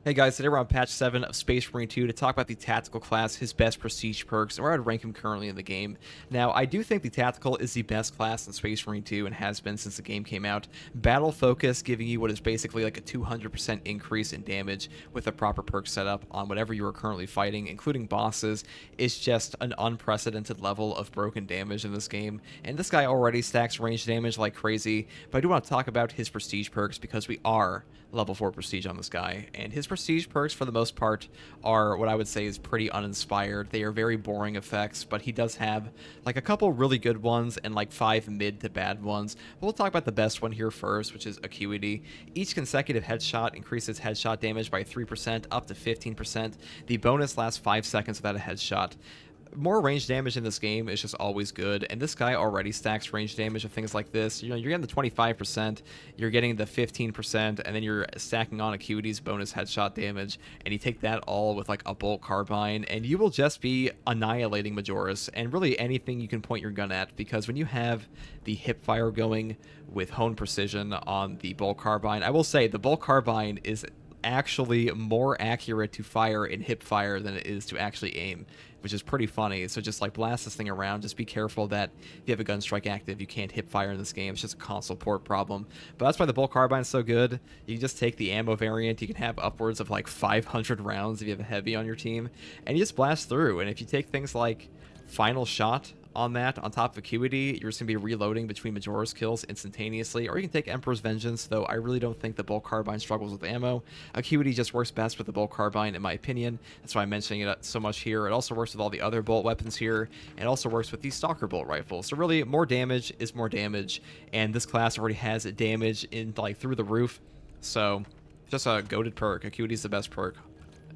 Hey guys, today we're on patch 7 of Space Marine 2 to talk about the Tactical class, his best prestige perks, and where I'd rank him currently in the game. Now, I do think the Tactical is the best class in Space Marine 2 and has been since the game came out. Battle Focus, giving you what is basically like a 200% increase in damage with a proper perk setup on whatever you are currently fighting, including bosses, is just an unprecedented level of broken damage in this game. And this guy already stacks range damage like crazy, but I do want to talk about his prestige perks because we are level 4 prestige on this guy, and his prestige perks for the most part are what I would say is pretty uninspired. They are very boring effects, but he does have like a couple really good ones and like 5 mid to bad ones. But we'll talk about the best one here first, which is Acuity. Each consecutive headshot increases headshot damage by 3% up to 15%. The bonus lasts 5 seconds without a headshot. More range damage in this game is just always good, and this guy already stacks range damage of things like this. You know, you're getting the 25%, you're getting the 15%, and then you're stacking on Acuity's bonus headshot damage, and you take that all with like a bolt carbine, and you will just be annihilating Majoris, and really anything you can point your gun at, because when you have the hip fire going with hone precision on the bolt carbine, I will say the bolt carbine is actually more accurate to fire in hip fire than it is to actually aim, which is pretty funny. So just like blast this thing around. Just be careful that if you have a gun strike active, you can't hip fire in this game. It's just a console port problem. But that's why the bolt carbine is so good. You can just take the ammo variant. You can have upwards of like 500 rounds if you have a heavy on your team, and you just blast through. And if you take things like final shot on that, on top of Acuity, you're just going to be reloading between Majora's kills instantaneously, or you can take Emperor's Vengeance, though I really don't think the Bolt Carbine struggles with ammo. Acuity just works best with the Bolt Carbine, in my opinion. That's why I'm mentioning it so much here. It also works with all the other Bolt weapons here, and also works with the Stalker Bolt rifle. So really, more damage is more damage, and this class already has damage in like through the roof. So just a goated perk. Acuity is the best perk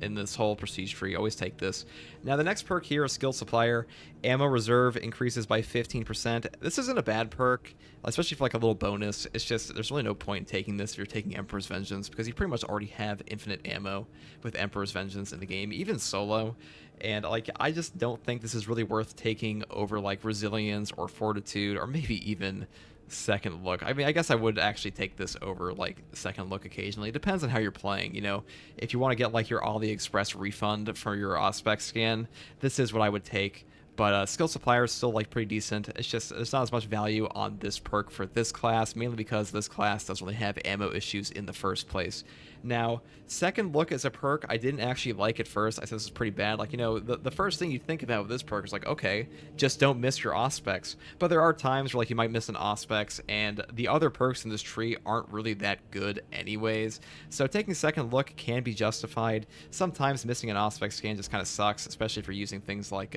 in this whole prestige tree. Always take this. Now the next perk here is Skill Supplier. Ammo reserve increases by 15%. This isn't a bad perk, especially for like a little bonus. It's just there's really no point in taking this if you're taking Emperor's Vengeance, because you pretty much already have infinite ammo with Emperor's Vengeance in the game, even solo. And like I just don't think this is really worth taking over like Resilience or Fortitude, or maybe even Second Look. I mean, I guess I would actually take this over like Second Look occasionally. It depends on how you're playing. You know, if you want to get like your AliExpress refund for your Auspex scan, this is what I would take. But Skill Supplier is still like pretty decent. It's just there's not as much value on this perk for this class, mainly because this class doesn't really have ammo issues in the first place. Now, Second Look is a perk I didn't actually like at first. I said this is pretty bad. Like, you know, the first thing you think about with this perk is like, okay, just don't miss your Auspex. But there are times where like you might miss an Auspex, and the other perks in this tree aren't really that good anyways. So taking Second Look can be justified. Sometimes missing an Auspex scan just kind of sucks, especially if you're using things like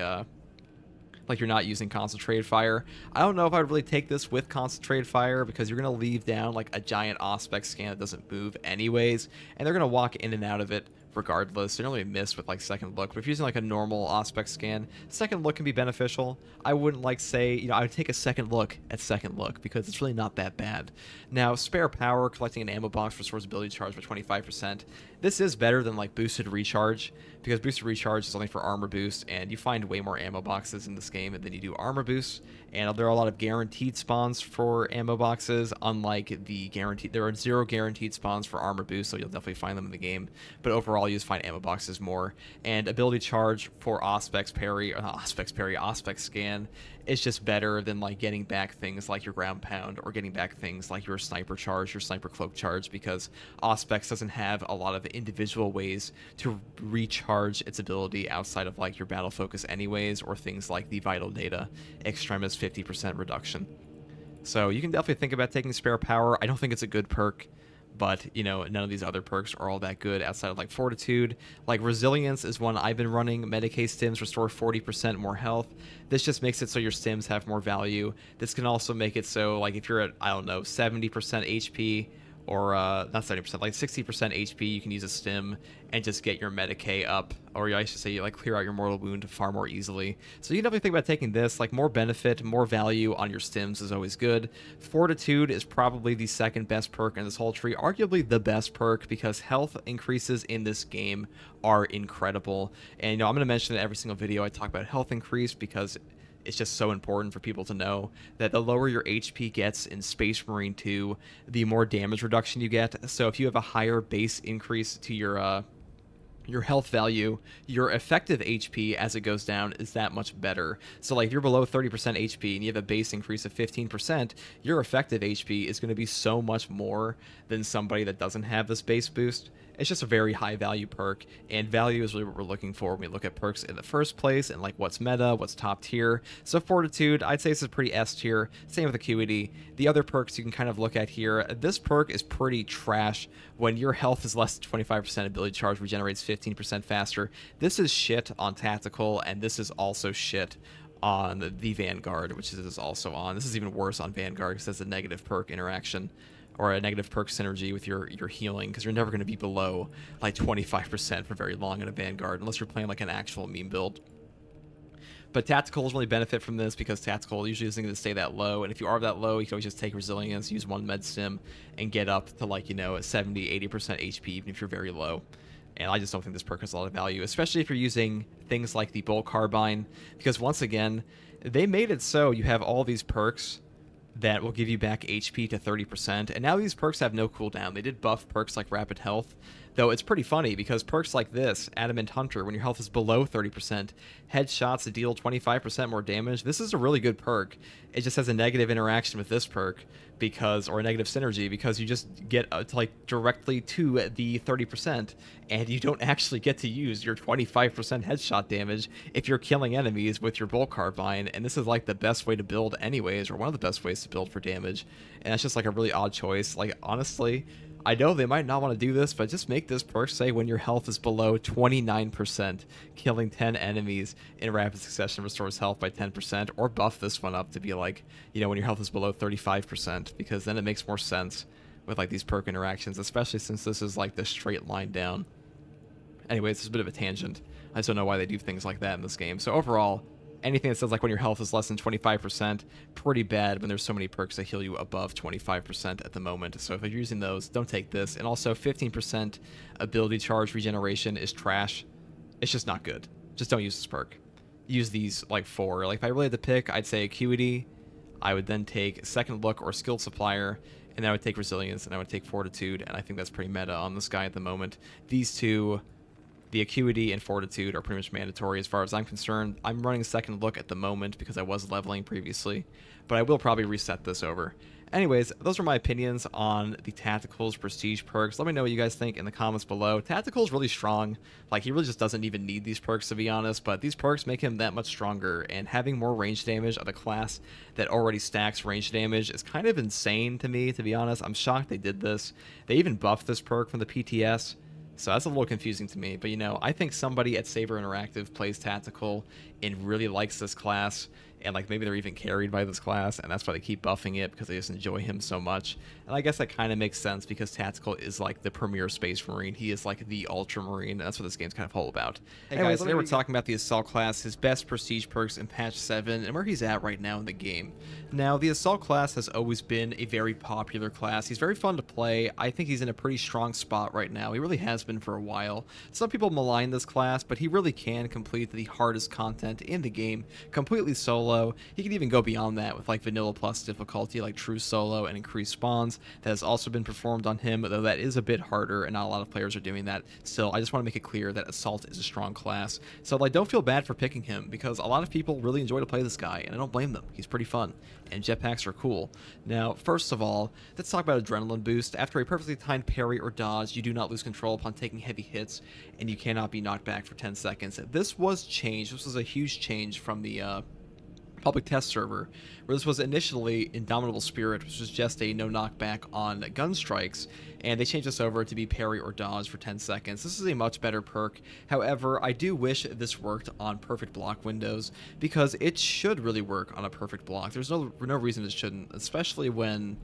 you're not using concentrated fire. I don't know if I would really take this with concentrated fire, because you're going to leave down like a giant Auspex scan that doesn't move anyways, and they're going to walk in and out of it regardless. So you don't really miss with like Second Look. But if you're using like a normal Auspex scan, Second Look can be beneficial. I wouldn't like say, you know, I would take a Second Look at Second Look, because it's really not that bad. Now, Spare Power, collecting an ammo box restores ability charge by 25%. This is better than like Boosted Recharge, because Boosted Recharge is only for armor boost, and you find way more ammo boxes in this game than you do armor boosts. And there are a lot of guaranteed spawns for ammo boxes, unlike the guaranteed. There are 0 guaranteed spawns for armor boost, so you'll definitely find them in the game. But overall, you just find ammo boxes more. And ability charge for Auspex Parry, or not Auspex Parry, Auspex Scan is just better than like getting back things like your ground pound, or getting back things like your sniper charge, your sniper cloak charge, because Auspex doesn't have a lot of individual ways to recharge its ability outside of like your battle focus anyways, or things like the vital data extremis 50% reduction. So you can definitely think about taking Spare Power. I don't think it's a good perk, but you know, none of these other perks are all that good outside of like Fortitude. Like Resilience is one I've been running. Medicae stims restore 40% more health. This just makes it so your stims have more value. This can also make it so like if you're at, I don't know, 70% HP, or not 70%, like 60% HP, you can use a stim and just get your Medicae up, or I should say, you like clear out your mortal wound far more easily. So you can definitely think about taking this. Like, more benefit, more value on your stims is always good. Fortitude is probably the second best perk in this whole tree, arguably the best perk, because health increases in this game are incredible. And you know, I'm going to mention in every single video I talk about health increase, because it's just so important for people to know that the lower your HP gets in Space Marine 2, the more damage reduction you get. So if you have a higher base increase to your your health value, your effective HP as it goes down is that much better. So like if you're below 30% HP and you have a base increase of 15%, your effective HP is going to be so much more than somebody that doesn't have this base boost. It's just a very high value perk, and value is really what we're looking for when we look at perks in the first place and like what's meta, what's top tier. So Fortitude, I'd say this is pretty S tier. Same with Acuity. The other perks you can kind of look at here, this perk is pretty trash when your health is less than 25%, ability charge regenerates 15% faster. This is shit on Tactical, and this is also shit on the Vanguard, which is also on. This is even worse on Vanguard because it's a negative perk interaction, or a negative perk synergy with your healing, because you're never going to be below like 25% for very long in a Vanguard unless you're playing like an actual meme build. But Tacticals really benefit from this because Tactical usually isn't going to stay that low, and if you are that low, you can always just take Resilience, use one med stim, and get up to like, you know, 70, 80% HP even if you're very low. And I just don't think this perk has a lot of value, especially if you're using things like the Bolt Carbine, because once again, they made it so you have all these perks that will give you back HP to 30%, and now these perks have no cooldown. They did buff perks like Rapid Health, though it's pretty funny because perks like this, Adamant Hunter, when your health is below 30%, headshots that deal 25% more damage, this is a really good perk. It just has a negative interaction with this perk, because, or a negative synergy, because you just get like directly to the 30%, and you don't actually get to use your 25% headshot damage if you're killing enemies with your Bolt Carbine, and this is like the best way to build anyways, or one of the best ways to build for damage, and that's just like a really odd choice. Like, honestly, I know they might not want to do this, but just make this perk say when your health is below 29%, killing 10 enemies in rapid succession restores health by 10%, or buff this one up to be like, you know, when your health is below 35%, because then it makes more sense with like these perk interactions, especially since this is like the straight line down. Anyways, it's a bit of a tangent. I just don't know why they do things like that in this game. So overall, anything that says like when your health is less than 25%, pretty bad when there's so many perks that heal you above 25% at the moment. So if you're using those, don't take this. And also 15% ability charge regeneration is trash. It's just not good. Just don't use this perk. Use these like 4. Like if I really had to pick, I'd say Acuity. I would then take Second Look or Skilled Supplier, and then I would take Resilience, and I would take Fortitude, and I think that's pretty meta on this guy at the moment. These two, the Acuity and Fortitude, are pretty much mandatory as far as I'm concerned. I'm running Second Look at the moment because I was leveling previously, but I will probably reset this over. Anyways, those are my opinions on the Tacticals Prestige perks. Let me know what you guys think in the comments below. Tactical's really strong. Like, he really just doesn't even need these perks, to be honest, but these perks make him that much stronger, and having more range damage of a class that already stacks range damage is kind of insane to me, to be honest. I'm shocked they did this. They even buffed this perk from the PTS, so that's a little confusing to me. But, you know, I think somebody at Saber Interactive plays Tactical and really likes this class, and like maybe they're even carried by this class, and that's why they keep buffing it, because they just enjoy him so much. And I guess that kind of makes sense because Tactical is like the premier Space Marine. He is like the Ultramarine, and that's what this game's kind of all about. Hey guys, today we're talking about the Assault class, his best prestige perks in patch 7, and where he's at right now in the game. Now, the Assault class has always been a very popular class. He's very fun to play. I think he's in a pretty strong spot right now. He really has been for a while. Some people malign this class, but he really can complete the hardest content in the game completely solo. He can even go beyond that with like vanilla plus difficulty, like true solo and increased spawns. That has also been performed on him, though that is a bit harder, and not a lot of players are doing that. Still, I just want to make it clear that Assault is a strong class. So like, don't feel bad for picking him, because a lot of people really enjoy to play this guy, and I don't blame them. He's pretty fun, and jetpacks are cool. Now, first of all, let's talk about Adrenaline Boost. After a perfectly timed parry or dodge, you do not lose control upon taking heavy hits, and you cannot be knocked back for 10 seconds. This was changed. This was a huge change from the public test server, where this was initially Indomitable Spirit, which was just a no knockback on gun strikes, and they changed this over to be parry or dodge for 10 seconds. This is a much better perk. However, I do wish this worked on perfect block windows, because it should really work on a perfect block. There's no reason it shouldn't, especially when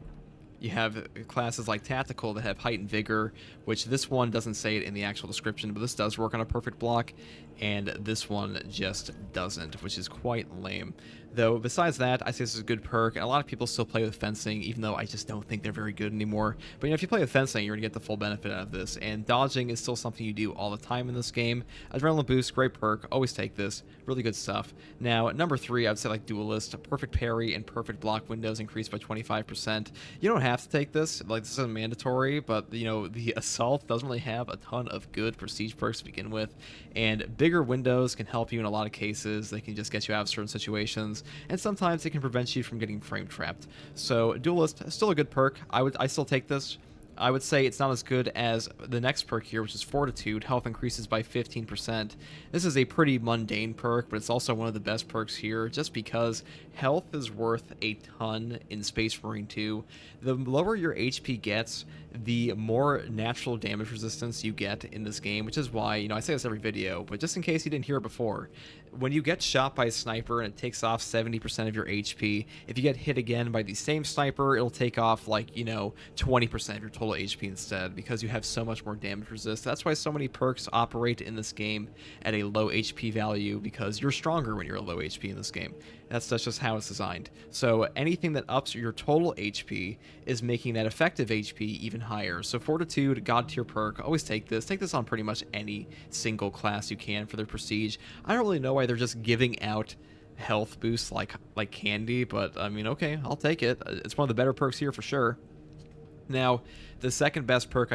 you have classes like Tactical that have Height and Vigor, which this one doesn't say it in the actual description, but this does work on a perfect block, and this one just doesn't, which is quite lame. Though besides that, I say this is a good perk, and a lot of people still play with fencing, even though I just don't think they're very good anymore. But if you play with fencing, you're gonna get the full benefit out of this. And dodging is still something you do all the time in this game. Adrenaline boost, great perk, always take this, really good stuff. Now at number 3, I would say like duelist, perfect parry and perfect block windows increased by 25%. You don't have to take this, like this isn't mandatory, but the assault doesn't really have a ton of good prestige perks to begin with, and bigger windows can help you in a lot of cases. They can just get you out of certain situations, and sometimes it can prevent you from getting frame trapped. So duelist, still a good perk. I still take this. I would say it's not as good as the next perk here, which is Fortitude. Health increases by 15%. This is a pretty mundane perk, but it's also one of the best perks here, just because health is worth a ton in Space Marine 2. The lower your HP gets, the more natural damage resistance you get in this game, which is why, I say this every video, but just in case you didn't hear it before, when you get shot by a sniper and it takes off 70% of your HP, if you get hit again by the same sniper, it'll take off 20% of your total HP instead, because you have so much more damage resist. That's why so many perks operate in this game at a low HP value, because you're stronger when you're a low HP in this game. That's just how it's designed. So anything that ups your total HP is making that effective HP even higher. So Fortitude, God tier perk, always take this. Take this on pretty much any single class you can for their prestige. I don't really know why they're just giving out health boosts like candy, but I mean, okay, I'll take it. It's one of the better perks here for sure. Now, the second best perk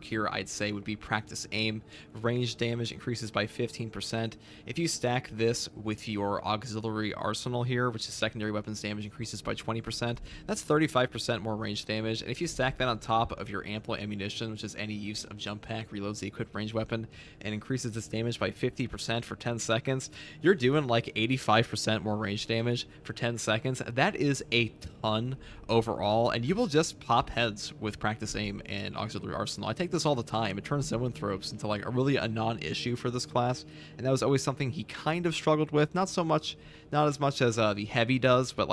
here, I'd say, would be Practice Aim. Range damage increases by 15%. If you stack this with your auxiliary arsenal here, which is secondary weapons damage increases by 20%, that's 35% more range damage. And if you stack that on top of your ample ammunition, which is any use of jump pack, reloads the equipped range weapon, and increases its damage by 50% for 10 seconds, you're doing like 85% more range damage for 10 seconds. That is a ton overall, and you will just pop heads with Practice Aim and auxiliary arsenal. I take this all the time. It turns zoanthropes into like a non-issue for this class, and that was always something he kind of struggled with. Not as much as the heavy does, but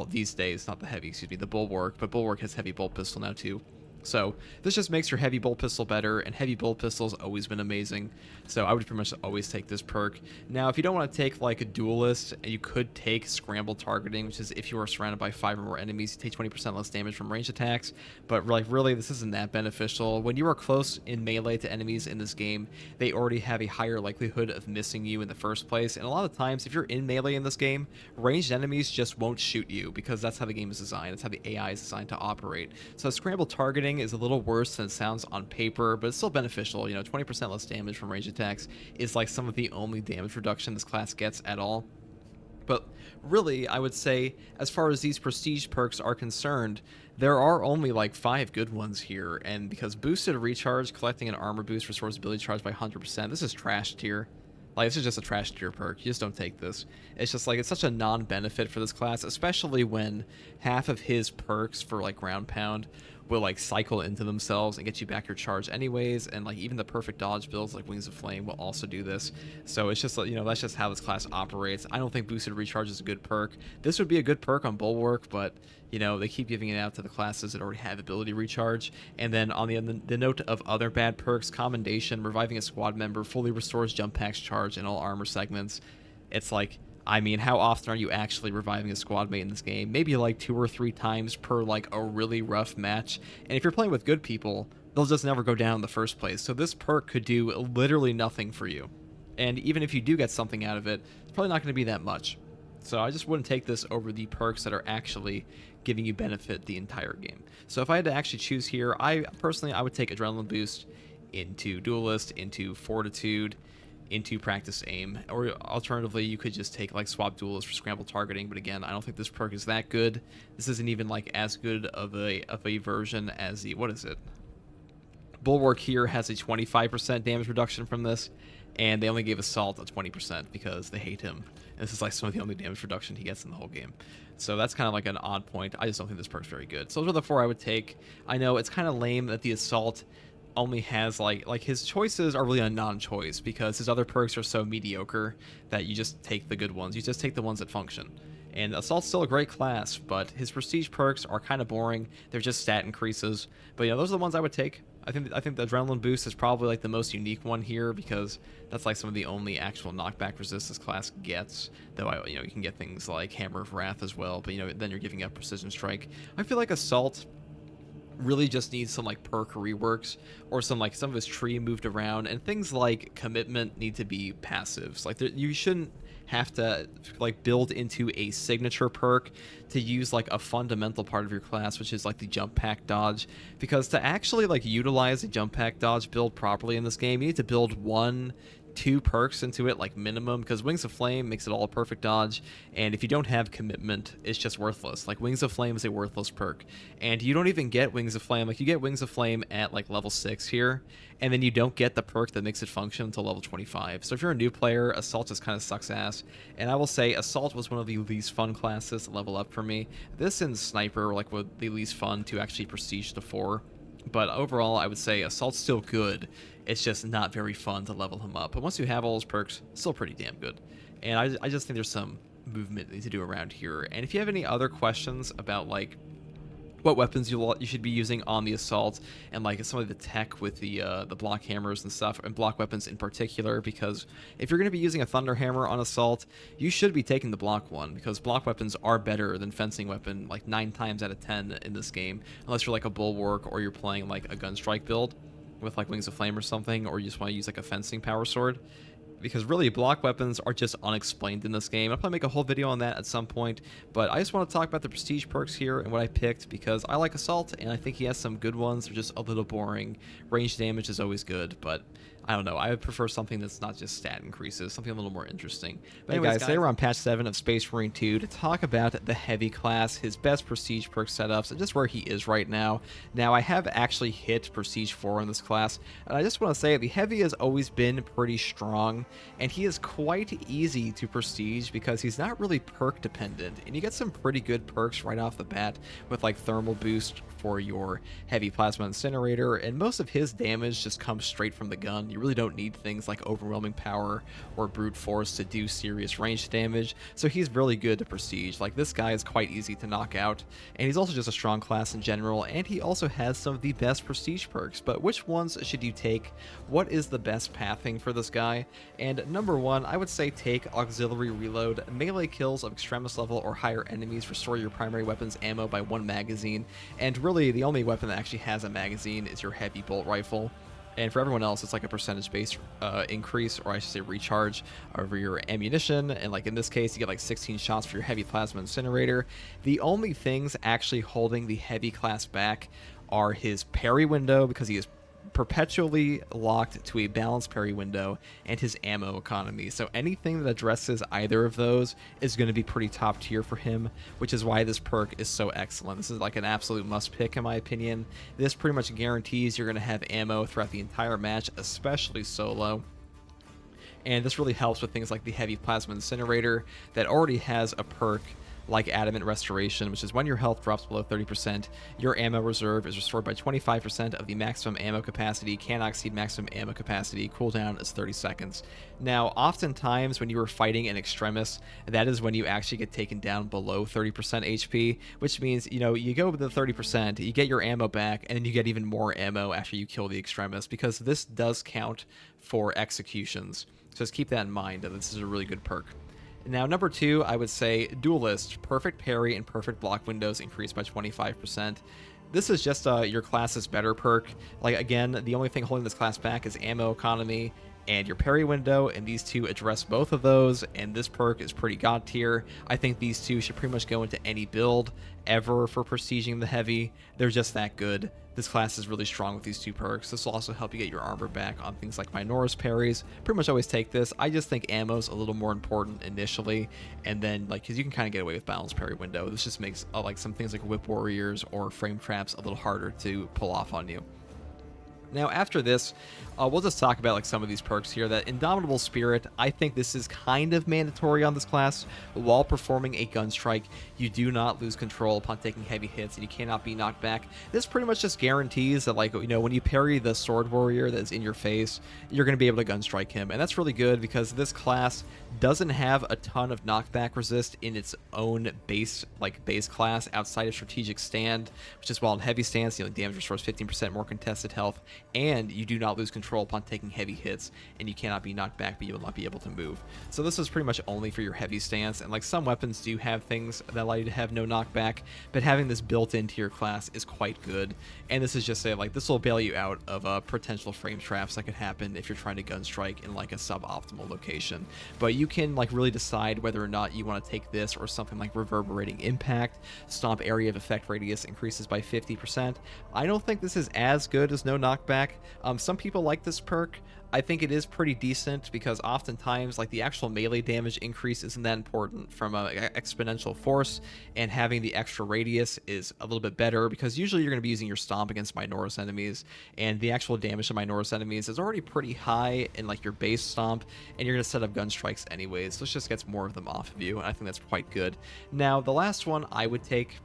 these days, not the heavy, excuse me, the Bulwark. But Bulwark has heavy bolt pistol now too. So this just makes your heavy bolt pistol better, and heavy bolt pistol's always been amazing. So I would pretty much always take this perk. Now, if you don't want to take like a duelist, you could take scramble targeting, which is if you are surrounded by 5 or more enemies, you take 20% less damage from range attacks. But really, this isn't that beneficial. When you are close in melee to enemies in this game, they already have a higher likelihood of missing you in the first place. And a lot of times, if you're in melee in this game, ranged enemies just won't shoot you, because that's how the game is designed. That's how the AI is designed to operate. So scramble targeting is a little worse than it sounds on paper, but it's still beneficial. 20% less damage from range attacks is like some of the only damage reduction this class gets at all. But really, I would say, as far as these prestige perks are concerned, there are only like 5 good ones here, and because boosted recharge, collecting an armor boost restores ability charge by 100%, this is trash tier. This is just a trash tier perk. You just don't take this. It's just it's such a non-benefit for this class, especially when half of his perks for ground pound will cycle into themselves and get you back your charge anyways, and even the perfect dodge builds like Wings of Flame will also do this. So it's just that's just how this class operates. I don't think boosted recharge is a good perk. This would be a good perk on Bulwark, but they keep giving it out to the classes that already have ability recharge. And then on the note of other bad perks, Commendation, reviving a squad member fully restores jump pack's charge in all armor segments. It's I mean, how often are you actually reviving a squad mate in this game? Maybe 2 or 3 times per a really rough match. And if you're playing with good people, they'll just never go down in the first place. So this perk could do literally nothing for you. And even if you do get something out of it, it's probably not going to be that much. So I just wouldn't take this over the perks that are actually giving you benefit the entire game. So if I had to actually choose here, I would take Adrenaline Boost into Duelist, into Fortitude, into Practice Aim, or alternatively you could just take Swap Duelist for scramble targeting. But again, I don't think this perk is that good. This isn't even as good of a version as the, what is it, Bulwark here has a 25% damage reduction from this, and they only gave Assault a 20% because they hate him. And this is some of the only damage reduction he gets in the whole game. So that's kind of an odd point. I just don't think this perk's very good. So those are the 4 I would take. I know it's kind of lame that the Assault only has his choices are really a non-choice, because his other perks are so mediocre that you just take the good ones. You just take the ones that function. And Assault's still a great class, but his prestige perks are kind of boring. They're just stat increases. But those are the ones I would take. I think the adrenaline boost is probably like the most unique one here, because that's like some of the only actual knockback resist this class gets. Though you can get things like Hammer of Wrath as well, but then you're giving up Precision Strike. I feel like Assault really just needs some like perk reworks, or some of his tree moved around, and things like Commitment need to be passives. Like you shouldn't have to like build into a signature perk to use like a fundamental part of your class, which is like the jump pack dodge, because to actually like utilize a jump pack dodge build properly in this game, you need to build 1-2 perks into it, like minimum, because Wings of Flame makes it all a perfect dodge, and if you don't have Commitment, it's just worthless. Like Wings of Flame is a worthless perk, and you don't even get Wings of Flame. Like you get Wings of Flame at like level 6 here, and then you don't get the perk that makes it function until level 25. So if you're a new player, Assault just kind of sucks ass, and I will say Assault was one of the least fun classes to level up for me. This and Sniper were like the least fun to actually prestige to 4. But overall, I would say Assault's still good. It's just not very fun to level him up. But once you have all those perks, still pretty damn good. And I just think there's some movement to do around here. And if you have any other questions about like what weapons you should be using on the Assault, and like some of the tech with the block hammers and stuff, and block weapons in particular, because if you're going to be using a Thunder Hammer on Assault, you should be taking the block one, because block weapons are better than fencing weapon like 9 times out of 10 in this game, unless you're like a Bulwark or you're playing like a Gunstrike build with like Wings of Flame or something, or you just want to use like a fencing power sword. Because really, block weapons are just unexplained in this game. I'll probably make a whole video on that at some point, but I just want to talk about the prestige perks here and what I picked, because I like Assault, and I think he has some good ones. They're just a little boring. Range damage is always good, but I don't know. I would prefer something that's not just stat increases, something a little more interesting. But anyways, guys, today we're on patch 7 of Space Marine 2 to talk about the Heavy class, his best prestige perk setups, and just where he is right now. Now, I have actually hit prestige 4 in this class, and I just want to say the Heavy has always been pretty strong, and he is quite easy to prestige because he's not really perk dependent, and you get some pretty good perks right off the bat with like thermal boost for your Heavy Plasma Incinerator, and most of his damage just comes straight from the gun. You really don't need things like Overwhelming Power or Brute Force to do serious range damage, so he's really good to prestige. Like, this guy is quite easy to knock out, and he's also just a strong class in general, and he also has some of the best prestige perks. But which ones should you take? What is the best pathing for this guy? And number 1, I would say take Auxiliary Reload. Melee kills of Extremis level or higher enemies restore your primary weapon's ammo by 1 magazine, and really the only weapon that actually has a magazine is your Heavy Bolt Rifle. And for everyone else, it's like a percentage-based increase, or I should say recharge, over your ammunition. And like in this case, you get like 16 shots for your Heavy Plasma Incinerator. The only things actually holding the Heavy class back are his parry window, because he is perpetually locked to a balanced parry window, and his ammo economy. So anything that addresses either of those is going to be pretty top tier for him, which is why this perk is so excellent. This is like an absolute must pick in my opinion. This pretty much guarantees you're going to have ammo throughout the entire match, especially solo. And this really helps with things like the Heavy Plasma Incinerator that already has a perk like Adamant Restoration, which is when your health drops below 30%, your ammo reserve is restored by 25% of the maximum ammo capacity, cannot exceed maximum ammo capacity, cooldown is 30 seconds. Now, oftentimes when you are fighting an Extremis, that is when you actually get taken down below 30% HP, which means, you go with the 30%, you get your ammo back, and then you get even more ammo after you kill the Extremis, because this does count for executions. So just keep that in mind, that this is a really good perk. Now, number 2, I would say Duelist. Perfect parry and perfect block windows increased by 25%. This is just your class's better perk. Like, again, the only thing holding this class back is ammo economy and your parry window, and these two address both of those, and this perk is pretty god tier. I think these two should pretty much go into any build ever for prestiging the Heavy. They're just that good. This class is really strong with these 2 perks. This will also help you get your armor back on things like Minora's parries. Pretty much always take this. I just think ammo's a little more important initially, and then because you can kind of get away with balanced parry window. This just makes like some things like Whip Warriors or Frame Traps a little harder to pull off on you. Now, after this, We'll just talk about like some of these perks here. That Indomitable Spirit, I think this is kind of mandatory on this class. While performing a gun strike, you do not lose control upon taking heavy hits, and you cannot be knocked back. This pretty much just guarantees that, like, you know, when you parry the sword warrior that's in your face, you're going to be able to gun strike him, and that's really good because this class doesn't have a ton of knockback resist in its own base class outside of strategic stand, which is while in heavy stance, dealing damage restores 15% more contested health, and you do not lose control upon taking heavy hits, and you cannot be knocked back, but you will not be able to move. So this is pretty much only for your heavy stance, and like some weapons do have things that allow you to have no knockback, but having this built into your class is quite good. And this is just this will bail you out of potential frame traps that could happen if you're trying to gun strike in like a suboptimal location. But you can like really decide whether or not you want to take this or something like Reverberating Impact. Stomp area of effect radius increases by 50%. I don't think this is as good as no knockback. Some people like this perk. I think it is pretty decent because oftentimes like the actual melee damage increase isn't that important from an exponential force, and having the extra radius is a little bit better because usually you're going to be using your stomp against Minoris enemies, and the actual damage to Minoris enemies is already pretty high in like your base stomp, and you're going to set up gun strikes anyways, so it just gets more of them off of you, and I think that's quite good. Now the last one I would take,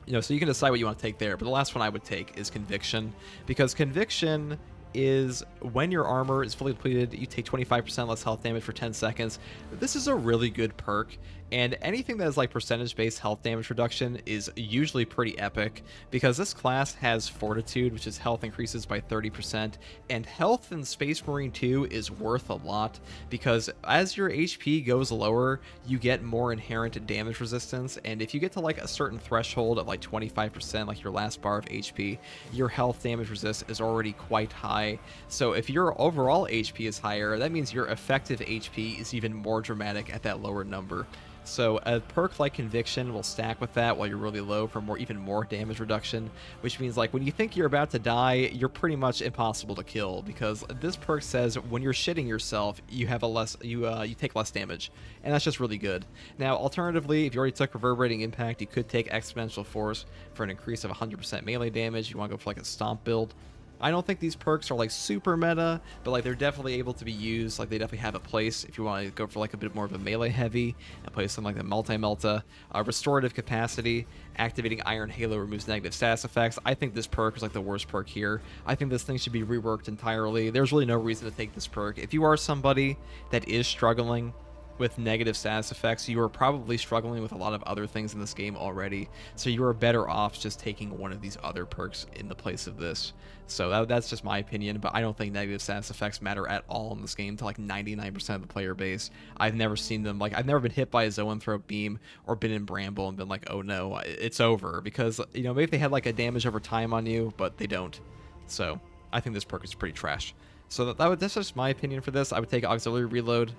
so you can decide what you want to take there, but the last one I would take is Conviction, because Conviction is when your armor is fully depleted, you take 25% less health damage for 10 seconds. This is a really good perk, and anything that is like percentage-based health damage reduction is usually pretty epic, because this class has Fortitude, which is health increases by 30%, and health in Space Marine 2 is worth a lot, because as your HP goes lower, you get more inherent damage resistance, and if you get to like a certain threshold of like 25%, like your last bar of HP, your health damage resist is already quite high. So if your overall HP is higher, that means your effective HP is even more dramatic at that lower number. So a perk like Conviction will stack with that while you're really low for even more damage reduction, which means like when you think you're about to die, you're pretty much impossible to kill, because this perk says when you're shitting yourself, you have you take less damage, and that's just really good. Now alternatively, if you already took Reverberating Impact, you could take Exponential Force for an increase of 100% melee damage. You want to go for like a stomp build. I don't think these perks are like super meta, but like they're definitely able to be used. Like they definitely have a place if you want to go for like a bit more of a melee heavy and play something like the Multi-Melta. Restorative Capacity, activating Iron Halo removes negative status effects. I think this perk is like the worst perk here. I think this thing should be reworked entirely. There's really no reason to take this perk. If you are somebody that is struggling with negative status effects, you are probably struggling with a lot of other things in this game already, so you are better off just taking one of these other perks in the place of this. So that's just my opinion, but I don't think negative status effects matter at all in this game to like 99% of the player base. I've never seen them, like I've never been hit by a Zoanthrope beam or been in Bramble and been like, oh no, it's over, because maybe if they had like a damage over time on you, but they don't. So I think this perk is pretty trash. So that's just my opinion for this. I would take Auxiliary Reload,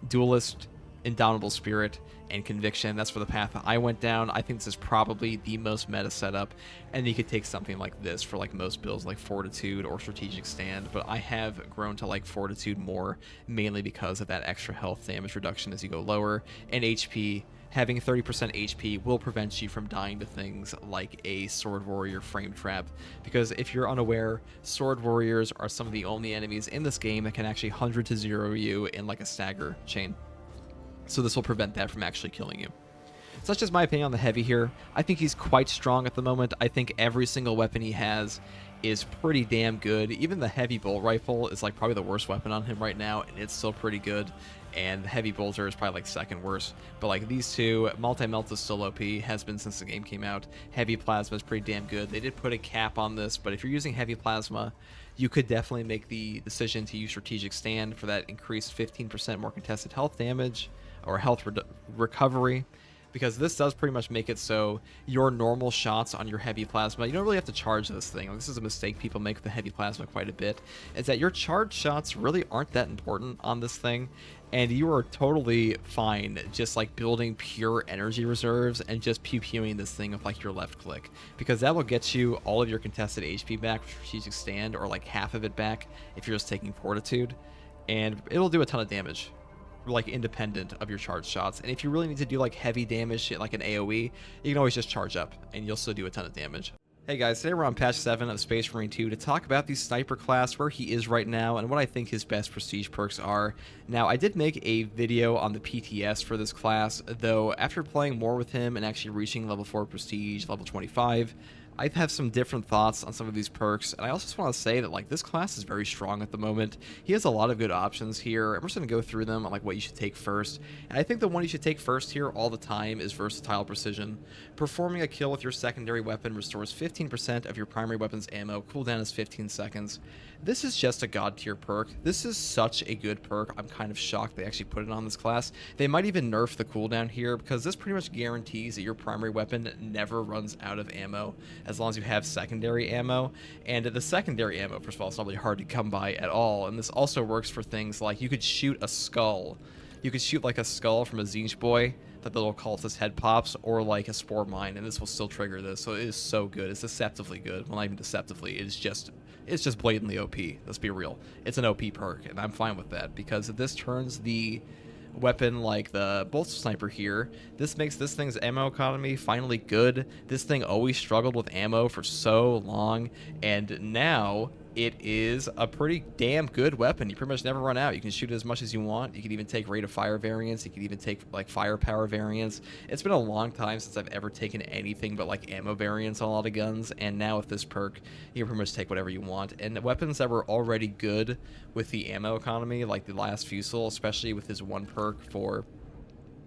Duelist, Indomitable Spirit, and Conviction. That's for the path that I went down. I think this is probably the most meta setup, and you could take something like this for like most builds like Fortitude or Strategic Stand, but I have grown to like Fortitude more, mainly because of that extra health damage reduction as you go lower, and HP. Having 30% HP will prevent you from dying to things like a Sword Warrior frame trap, because if you're unaware, Sword Warriors are some of the only enemies in this game that can actually 100 to 0 you in like a stagger chain. So this will prevent that from actually killing you. So that's just my opinion on the Heavy here. I think he's quite strong at the moment. I think every single weapon he has is pretty damn good. Even the Heavy Bolt Rifle is like probably the worst weapon on him right now, and it's still pretty good. And the Heavy Bolter is probably like second worst. But like these two, Multi-Melt is still OP, has been since the game came out. Heavy Plasma is pretty damn good. They did put a cap on this, but if you're using Heavy Plasma, you could definitely make the decision to use Strategic Stand for that increased 15% more contested health damage or health recovery, because this does pretty much make it so your normal shots on your Heavy Plasma, you don't really have to charge this thing. This is a mistake people make with the Heavy Plasma quite a bit, is that your charge shots really aren't that important on this thing, and you are totally fine just like building pure energy reserves and just pew-pewing this thing with like your left click, because that will get you all of your contested HP back with Strategic Stand, or like half of it back if you're just taking Fortitude, and it'll do a ton of damage, like independent of your charge shots. And if you really need to do like heavy damage, like an AoE, you can always just charge up and you'll still do a ton of damage. Hey guys, today we're on patch 7 of Space Marine 2 to talk about the sniper class, where he is right now, and what I think his best prestige perks are. Now, I did make a video on the PTS for this class, though after playing more with him and actually reaching level 4 prestige, level 25, I have some different thoughts on some of these perks, and I also just want to say that like this class is very strong at the moment. He has a lot of good options here. I'm just going to go through them on like what you should take first. And I think the one you should take first here all the time is Versatile Precision. Performing a kill with your secondary weapon restores 15% of your primary weapon's ammo. Cooldown is 15 seconds. This is just a god tier perk. This is such a good perk. I'm kind of shocked they actually put it on this class. They might even nerf the cooldown here, because this pretty much guarantees that your primary weapon never runs out of ammo as long as you have secondary ammo. And the secondary ammo, first of all, it's not really hard to come by at all. And this also works for things like you could shoot a skull. You could shoot like a skull from a Zinj boy that the little cultist head pops, or like a spore mine, and this will still trigger this. So it is so good. It's deceptively good. Well, not even deceptively. It's just blatantly OP. Let's be real. It's an OP perk, and I'm fine with that, because this turns the weapon like the bolt sniper here. This makes this thing's ammo economy finally good. This thing always struggled with ammo for so long, and now it is a pretty damn good weapon. You pretty much never run out. You can shoot it as much as you want. You can even take rate of fire variants. You can even take like firepower variants. It's been a long time since I've ever taken anything but like ammo variants on a lot of guns, and now with this perk, you can pretty much take whatever you want. And weapons that were already good with the ammo economy, like the last Fusel, especially with his one perk for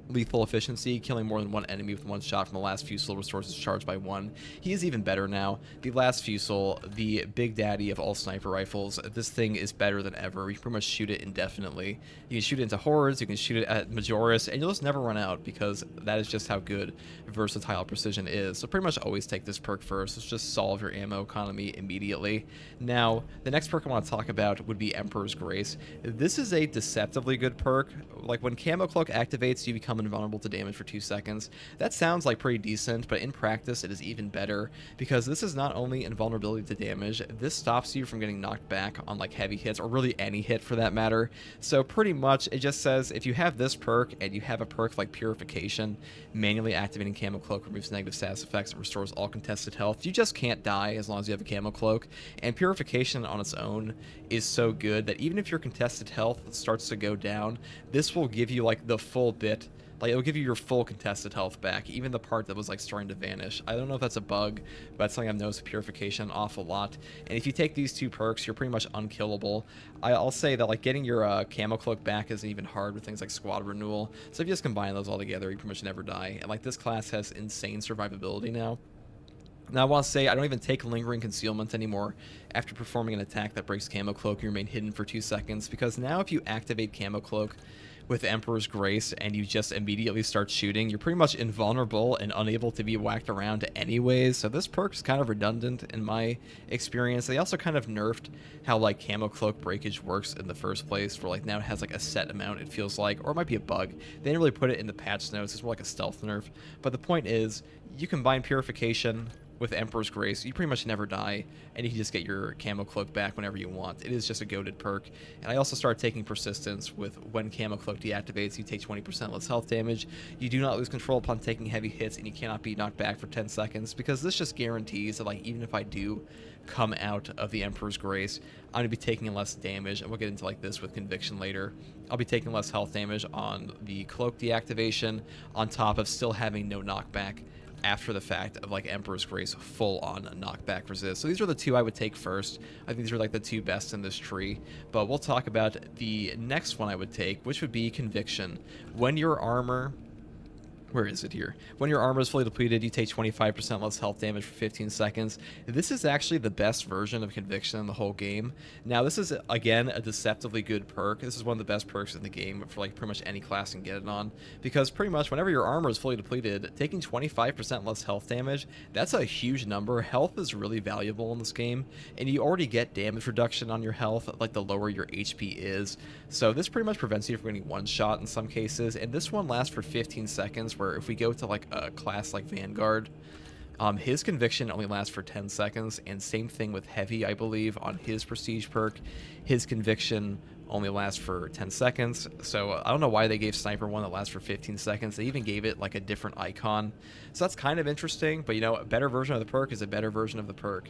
lethal efficiency, killing more than one enemy with one shot from the last Fusel restores his charge by 1. He is even better now. The last Fusel, the big daddy of all sniper rifles, this thing is better than ever. You can pretty much shoot it indefinitely. You can shoot it into hordes, you can shoot it at Majoris, and you'll just never run out, because that is just how good Versatile Precision is. So pretty much always take this perk first. Let's just solve your ammo economy immediately. Now, the next perk I want to talk about would be Emperor's Grace. This is a deceptively good perk. Like when Camo Cloak activates, you become invulnerable to damage for 2 seconds. That sounds like pretty decent, but in practice it is even better, because this is not only invulnerability to damage, this stops you from getting knocked back on like heavy hits, or really any hit for that matter. So pretty much it just says if you have this perk and you have a perk like Purification, manually activating Camo Cloak removes negative status effects and restores all contested health. You just can't die as long as you have a Camo Cloak, and Purification on its own is so good that even if your contested health starts to go down, this will give you like the full bit. Like, it'll give you your full contested health back, even the part that was, like, starting to vanish. I don't know if that's a bug, but that's something I've noticed with Purification an awful lot. And if you take these 2 perks, you're pretty much unkillable. I'll say that, like, getting your Camo Cloak back isn't even hard with things like Squad Renewal. So if you just combine those all together, you pretty much never die. And, like, this class has insane survivability now. Now, I want to say I don't even take Lingering Concealment anymore after performing an attack that breaks Camo Cloak. You remain hidden for 2 seconds, because now if you activate Camo Cloak with Emperor's Grace and you just immediately start shooting, you're pretty much invulnerable and unable to be whacked around anyways. So this perk is kind of redundant in my experience. They also kind of nerfed how like Camo Cloak breakage works in the first place, for like now it has like a set amount, it feels like, or it might be a bug. They didn't really put it in the patch notes. It's more like a stealth nerf. But the point is, you combine Purification with Emperor's Grace, you pretty much never die, and you can just get your Camo Cloak back whenever you want. It is just a goated perk. And I also started taking Persistence with when Camo Cloak deactivates, you take 20% less health damage, you do not lose control upon taking heavy hits, and you cannot be knocked back for 10 seconds, because this just guarantees that like even if I do come out of the Emperor's Grace, I'm going to be taking less damage, and we'll get into like this with Conviction later. I'll be taking less health damage on the Cloak deactivation, on top of still having no knockback after the fact of like Emperor's Grace full on knockback resist. So these are the 2 I would take first. I think these are like the 2 best in this tree, but we'll talk about the next one I would take, which would be Conviction. When your armor Where is it here? When your armor is fully depleted, you take 25% less health damage for 15 seconds. This is actually the best version of Conviction in the whole game. Now, this is, again, a deceptively good perk. This is one of the best perks in the game for, like, pretty much any class can get it on. Because pretty much whenever your armor is fully depleted, taking 25% less health damage, that's a huge number. Health is really valuable in this game, and you already get damage reduction on your health, like, the lower your HP is. So this pretty much prevents you from getting one shot in some cases, and this one lasts for 15 seconds, where if we go to like a class like Vanguard, his Conviction only lasts for 10 seconds, and same thing with Heavy, I believe, on his Prestige perk. His Conviction only lasts for 10 seconds. So I don't know why they gave Sniper one that lasts for 15 seconds. They even gave it like a different icon. So that's kind of interesting, but you know, a better version of the perk is a better version of the perk.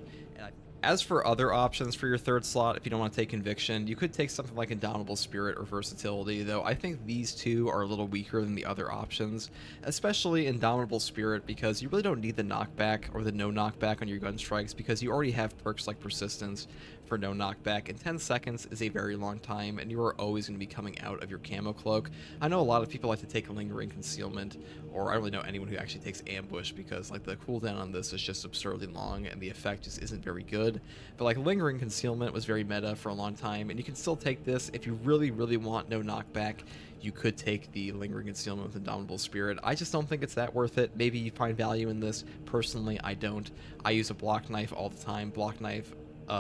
As for other options for your third slot, if you don't want to take Conviction, you could take something like Indomitable Spirit or Versatility, though I think these two are a little weaker than the other options, especially Indomitable Spirit, because you really don't need the knockback or the no knockback on your gun strikes, because you already have perks like Persistence for no knockback, and 10 seconds is a very long time, and you are always going to be coming out of your camo cloak. I know a lot of people like to take Lingering Concealment, or I don't really know anyone who actually takes Ambush, because like the cooldown on this is just absurdly long, and the effect just isn't very good. But like Lingering Concealment was very meta for a long time, and you can still take this if you really, really want no knockback. You could take the Lingering Concealment with Indomitable Spirit. I just don't think it's that worth it. Maybe you find value in this. Personally, I don't. I use a block knife all the time. Block knife,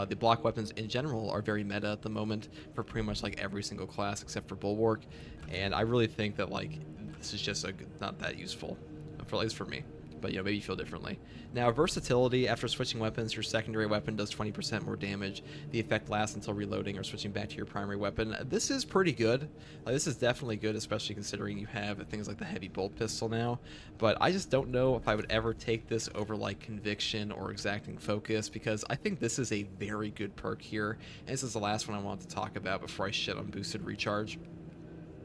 the block weapons in general are very meta at the moment for pretty much like every single class except for Bulwark, and I really think that like this is just not that useful, for at least for me. But you know, maybe you feel differently. Now, Versatility, after switching weapons, your secondary weapon does 20% more damage. The effect lasts until reloading or switching back to your primary weapon. This is pretty good. This is definitely good, especially considering you have things like the heavy bolt pistol now. But I just don't know if I would ever take this over like Conviction or Exacting Focus, because I think this is a very good perk here. And this is the last one I want to talk about before I shit on Boosted Recharge.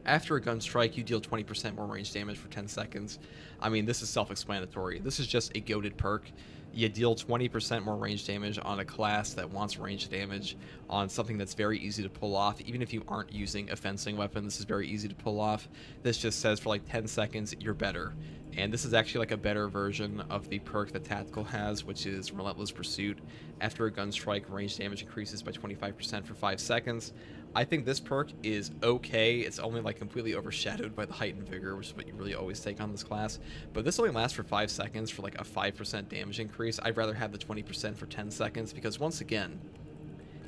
After a gun strike, you deal 20% more range damage for 10 seconds. I mean, this is self-explanatory. This is just a goated perk. You deal 20% more range damage on a class that wants range damage on something that's very easy to pull off. Even if you aren't using a fencing weapon, this is very easy to pull off. This just says for like 10 seconds, you're better. And this is actually like a better version of the perk that Tactical has, which is Relentless Pursuit. After a gun strike, range damage increases by 25% for 5 seconds. I think this perk is okay. It's only like completely overshadowed by the Heightened Vigor, which is what you really always take on this class. But this only lasts for 5 seconds for like a 5% damage increase. I'd rather have the 20% for 10 seconds, because once again,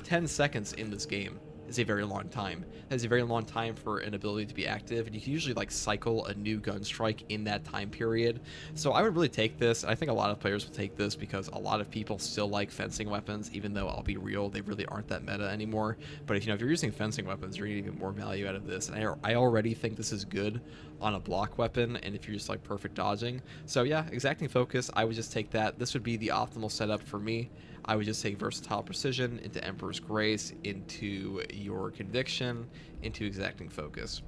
10 seconds in this game is a very long time. That is a very long time for an ability to be active, and you can usually like cycle a new gun strike in that time period. So I would really take this, and I think a lot of players will take this because a lot of people still like fencing weapons, even though I'll be real, they really aren't that meta anymore. But if you know, if you're using fencing weapons, you're gonna get more value out of this. And I already think this is good on a block weapon, and if you're just like perfect dodging. So yeah, Exacting Focus, I would just take that. This would be the optimal setup for me. I would just take Versatile Precision into Emperor's Grace, into your Conviction, into Exacting Focus.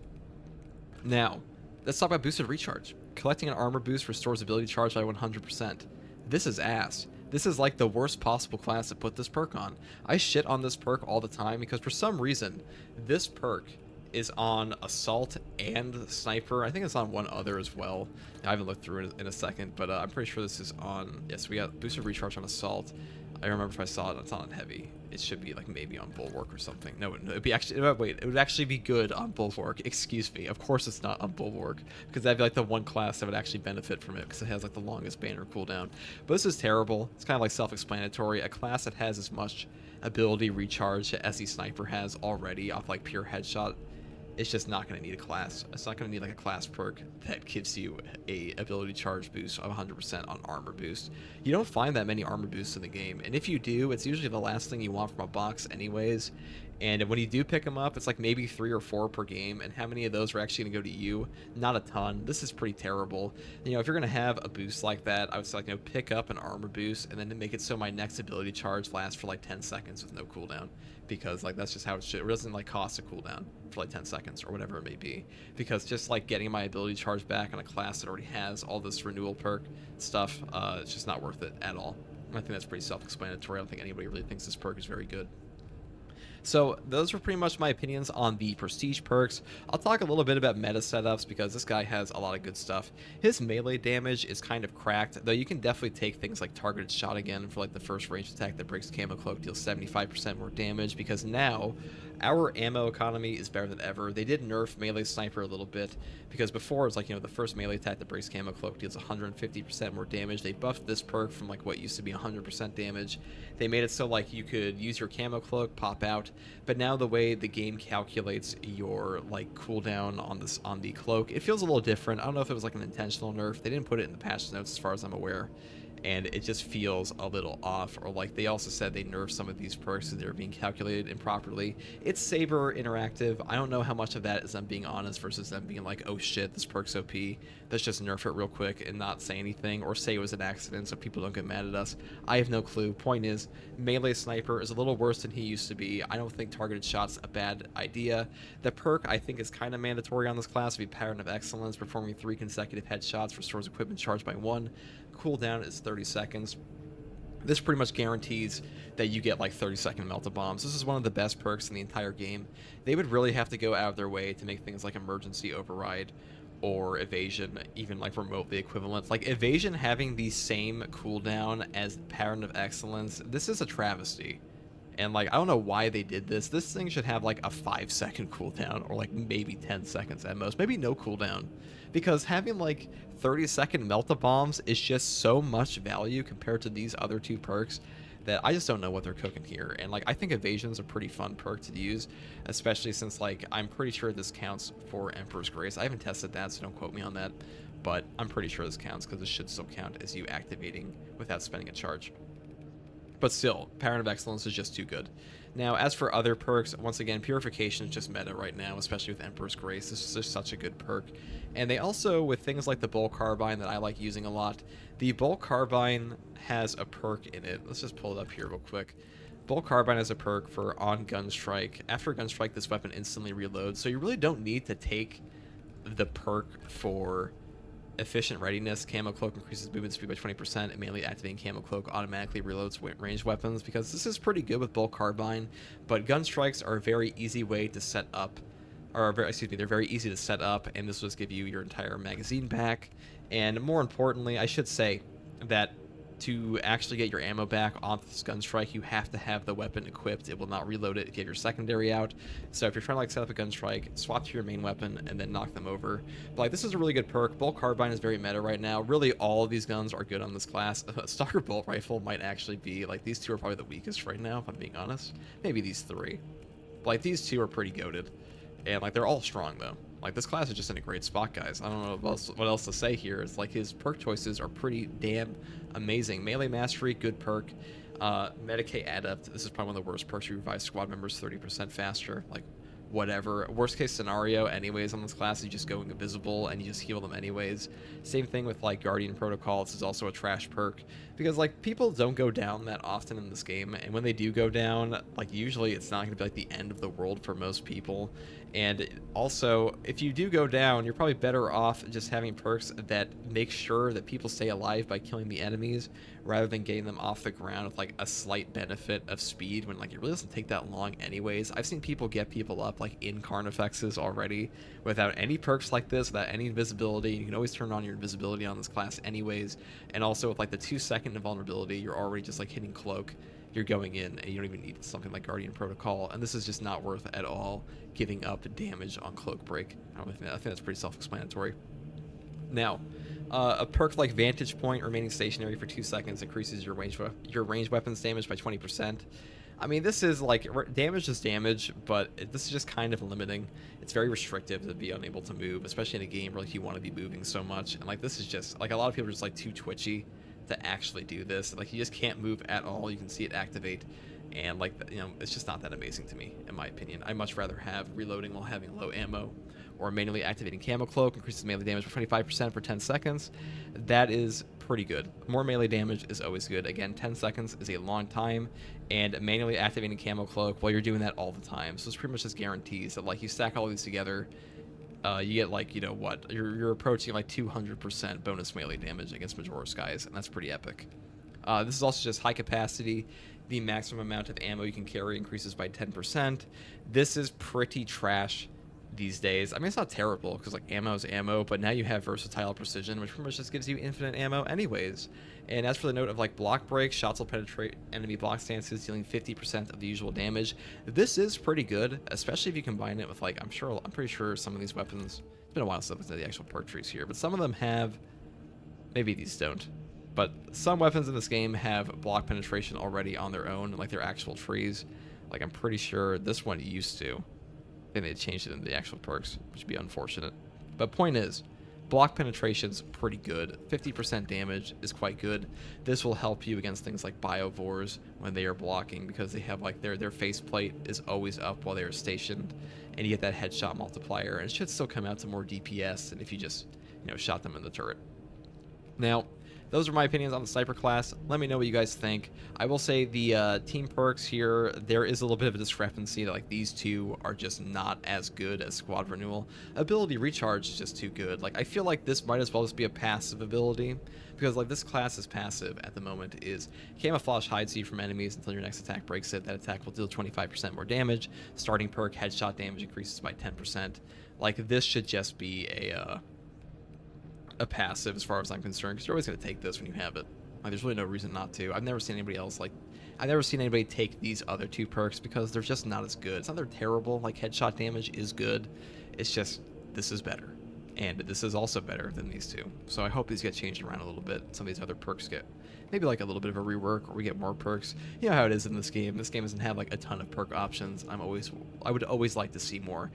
Now, let's talk about Boosted Recharge. Collecting an armor boost restores ability charge by 100%. This is ass. This is like the worst possible class to put this perk on. I shit on this perk all the time because for some reason, this perk is on Assault and Sniper. I think it's on one other as well. I haven't looked through it in a second, but I'm pretty sure this is on... Yes, we got Boosted Recharge on Assault. I remember if I saw it, it's not on Heavy. It should be like maybe on Bulwark or something. No, it'd be actually... Wait, it would actually be good on Bulwark. Excuse me. Of course it's not on Bulwark, because that'd be like the one class that would actually benefit from it, because it has like the longest banner cooldown. But this is terrible. It's kind of like self-explanatory. A class that has as much ability recharge as the Sniper has already off like pure headshot, it's just not going to need a class. It's not going to need like a class perk that gives you a ability charge boost of 100% on armor boost. You don't find that many armor boosts in the game, and if you do, it's usually the last thing you want from a box anyways. And when you do pick them up, it's like maybe 3 or 4 per game, and how many of those are actually going to go to you? Not a ton. This is pretty terrible. You know, if you're going to have a boost like that, I would say, like, you know, pick up an armor boost, and then to make it so my next ability charge lasts for like 10 seconds with no cooldown, because like that's just how it should. It doesn't like cost a cooldown for like 10 seconds or whatever it may be, because just like getting my ability charge back on a class that already has all this renewal perk stuff, it's just not worth it at all. And I think that's pretty self-explanatory. I don't think anybody really thinks this perk is very good. So those were pretty much my opinions on the prestige perks. I'll talk a little bit about meta setups because this guy has a lot of good stuff. His melee damage is kind of cracked, though you can definitely take things like targeted shot again for like the first ranged attack that breaks camo cloak, deals 75% more damage, because now our ammo economy is better than ever. They did nerf melee sniper a little bit, because before it's like, you know, the first melee attack that breaks camo cloak deals 150% more damage. They buffed this perk from like what used to be 100% damage. They made it so like you could use your camo cloak, pop out, but now the way the game calculates your like cooldown on the cloak, it feels a little different. I don't know if it was like an intentional nerf. They didn't put it in the patch notes as far as I'm aware. and it just feels a little off. Or like they also said they nerfed some of these perks and they're being calculated improperly. It's Saber interactive. I don't know how much of that is them being honest versus them being like, oh shit, this perk's OP. Let's just nerf it real quick and not say anything, or say it was an accident so people don't get mad at us. I have no clue. Point is, melee sniper is a little worse than he used to be. I don't think targeted shots a bad idea. The perk I think is kind of mandatory on this class. Would be Pattern of Excellence, performing 3 consecutive headshots restores equipment charged by 1. Cooldown is 30 seconds. This pretty much guarantees that you get like 30-second melta bombs. This is one of the best perks in the entire game. They would really have to go out of their way to make things like emergency override or evasion even like remotely equivalent. Like evasion having the same cooldown as Pattern of Excellence, this is a travesty. And like I don't know why they did this. This thing should have like a 5-second cooldown, or like maybe 10 seconds at most, maybe no cooldown, because having like 30-second melta bombs is just so much value compared to these other 2 perks that I just don't know what they're cooking here. And like I think evasion's a pretty fun perk to use, especially since like I'm pretty sure this counts for Emperor's Grace. I haven't tested that, so don't quote me on that, but I'm pretty sure this counts because this should still count as you activating without spending a charge. But still, Pattern of Excellence is just too good. Now, as for other perks, once again, Purification is just meta right now, especially with Emperor's Grace. This is just such a good perk. And they also, with things like the Bull Carbine that I like using a lot, the Bull Carbine has a perk in it. Let's just pull it up here real quick. Bull Carbine has a perk for on Gunstrike. After Gunstrike, this weapon instantly reloads, so you really don't need to take the perk for Efficient Readiness. Camo Cloak increases movement speed by 20%, and mainly activating Camo Cloak automatically reloads ranged weapons, because this is pretty good with Bull Carbine, but gun strikes are a very easy way to set up, or they're very easy to set up, and this will just give you your entire magazine back. And more importantly, I should say that to actually get your ammo back on this gun strike, you have to have the weapon equipped. It will not reload it, get your secondary out. So if you're trying to like set up a gun strike, swap to your main weapon and then knock them over. But like this is a really good perk. Bull Carbine is very meta right now. Really all of these guns are good on this class. Stalker Bolt Rifle might actually be like, these 2 are probably the weakest right now if I'm being honest. Maybe these 3. But like these 2 are pretty goated. And like they're all strong though. Like this class is just in a great spot, guys. I don't know what else to say here. It's like his perk choices are pretty damn amazing. Melee Mastery, good perk. Medicae Adept, this is probably one of the worst perks. You revive squad members 30% faster. Like whatever. Worst case scenario anyways on this class, you just go invisible and you just heal them anyways. Same thing with like Guardian Protocol. This is also a trash perk because like people don't go down that often in this game, and when they do go down, like usually it's not going to be like the end of the world for most people. And also, if you do go down, you're probably better off just having perks that make sure that people stay alive by killing the enemies, rather than getting them off the ground with like a slight benefit of speed, when like it really doesn't take that long anyways. I've seen people get people up like in Carnifexes already without any perks like this, without any invisibility. You can always turn on your invisibility on this class anyways, and also with like the 2-second invulnerability, you're already just like hitting Cloak. You're going in and you don't even need something like Guardian Protocol, and this is just not worth at all giving up damage on Cloak Break. I think that's pretty self-explanatory. Now, a perk like Vantage Point, remaining stationary for 2 seconds, increases your range weapons damage by 20%. I mean, this is like, damage is damage, but this is just kind of limiting. It's very restrictive to be unable to move, especially in a game where like you want to be moving so much. And like this is just like, a lot of people are just like too twitchy to actually do this. Like you just can't move at all. You can see it activate, and like, you know, it's just not that amazing to me, in my opinion. I much rather have reloading while having low ammo, or manually activating Camo Cloak, increases melee damage by 25% for 10 seconds. That is pretty good. More melee damage is always good. Again, 10 seconds is a long time, and manually activating Camo Cloak, well, you're doing that all the time. So it's pretty much just guarantees that like you stack all these together, you get like, you know what, you're approaching like 200% bonus melee damage against Majora's Skies, and that's pretty epic. This is also just high capacity. The maximum amount of ammo you can carry increases by 10%. This is pretty trash these days. I mean, it's not terrible because like ammo is ammo, but now you have versatile precision, which pretty much just gives you infinite ammo anyways. And as for the note of like block break, shots will penetrate enemy block stances, dealing 50% of the usual damage. This is pretty good, especially if you combine it with like, I'm pretty sure some of these weapons, it's been a while since I looked at the actual perk trees here, but some of them have, maybe these don't, but some weapons in this game have block penetration already on their own, like their actual trees. Like I'm pretty sure this one used to. I think they changed it in the actual perks, which would be unfortunate. But point is, Block penetration's pretty good. 50% damage is quite good. This will help you against things like biovores when they are blocking, because they have like their faceplate is always up while they are stationed, and you get that headshot multiplier, and it should still come out to more DPS than if you just, shot them in the turret. Now, those are my opinions on the sniper class. Let me know what you guys think. I will say the team perks here, there is a little bit of a discrepancy. Like, these two are just not as good as squad renewal. Ability recharge is just too good. Like, I feel like this might as well just be a passive ability, because like this class is passive at the moment. Is camouflage hides you from enemies until your next attack breaks it. That attack will deal 25% more damage. Starting perk, headshot damage increases by 10%. Like, this should just be a passive as far as I'm concerned, because you're always going to take this when you have it. Like, there's really no reason not to. I've never seen anybody take these other two perks, because they're just not as good. It's not they're terrible. Like, headshot damage is good. It's just this is better, and this is also better than these two. So I hope these get changed around a little bit. Some of these other perks get maybe like a little bit of a rework, or we get more perks. You know how it is in this game. This game doesn't have like a ton of perk options. I would always like to see more.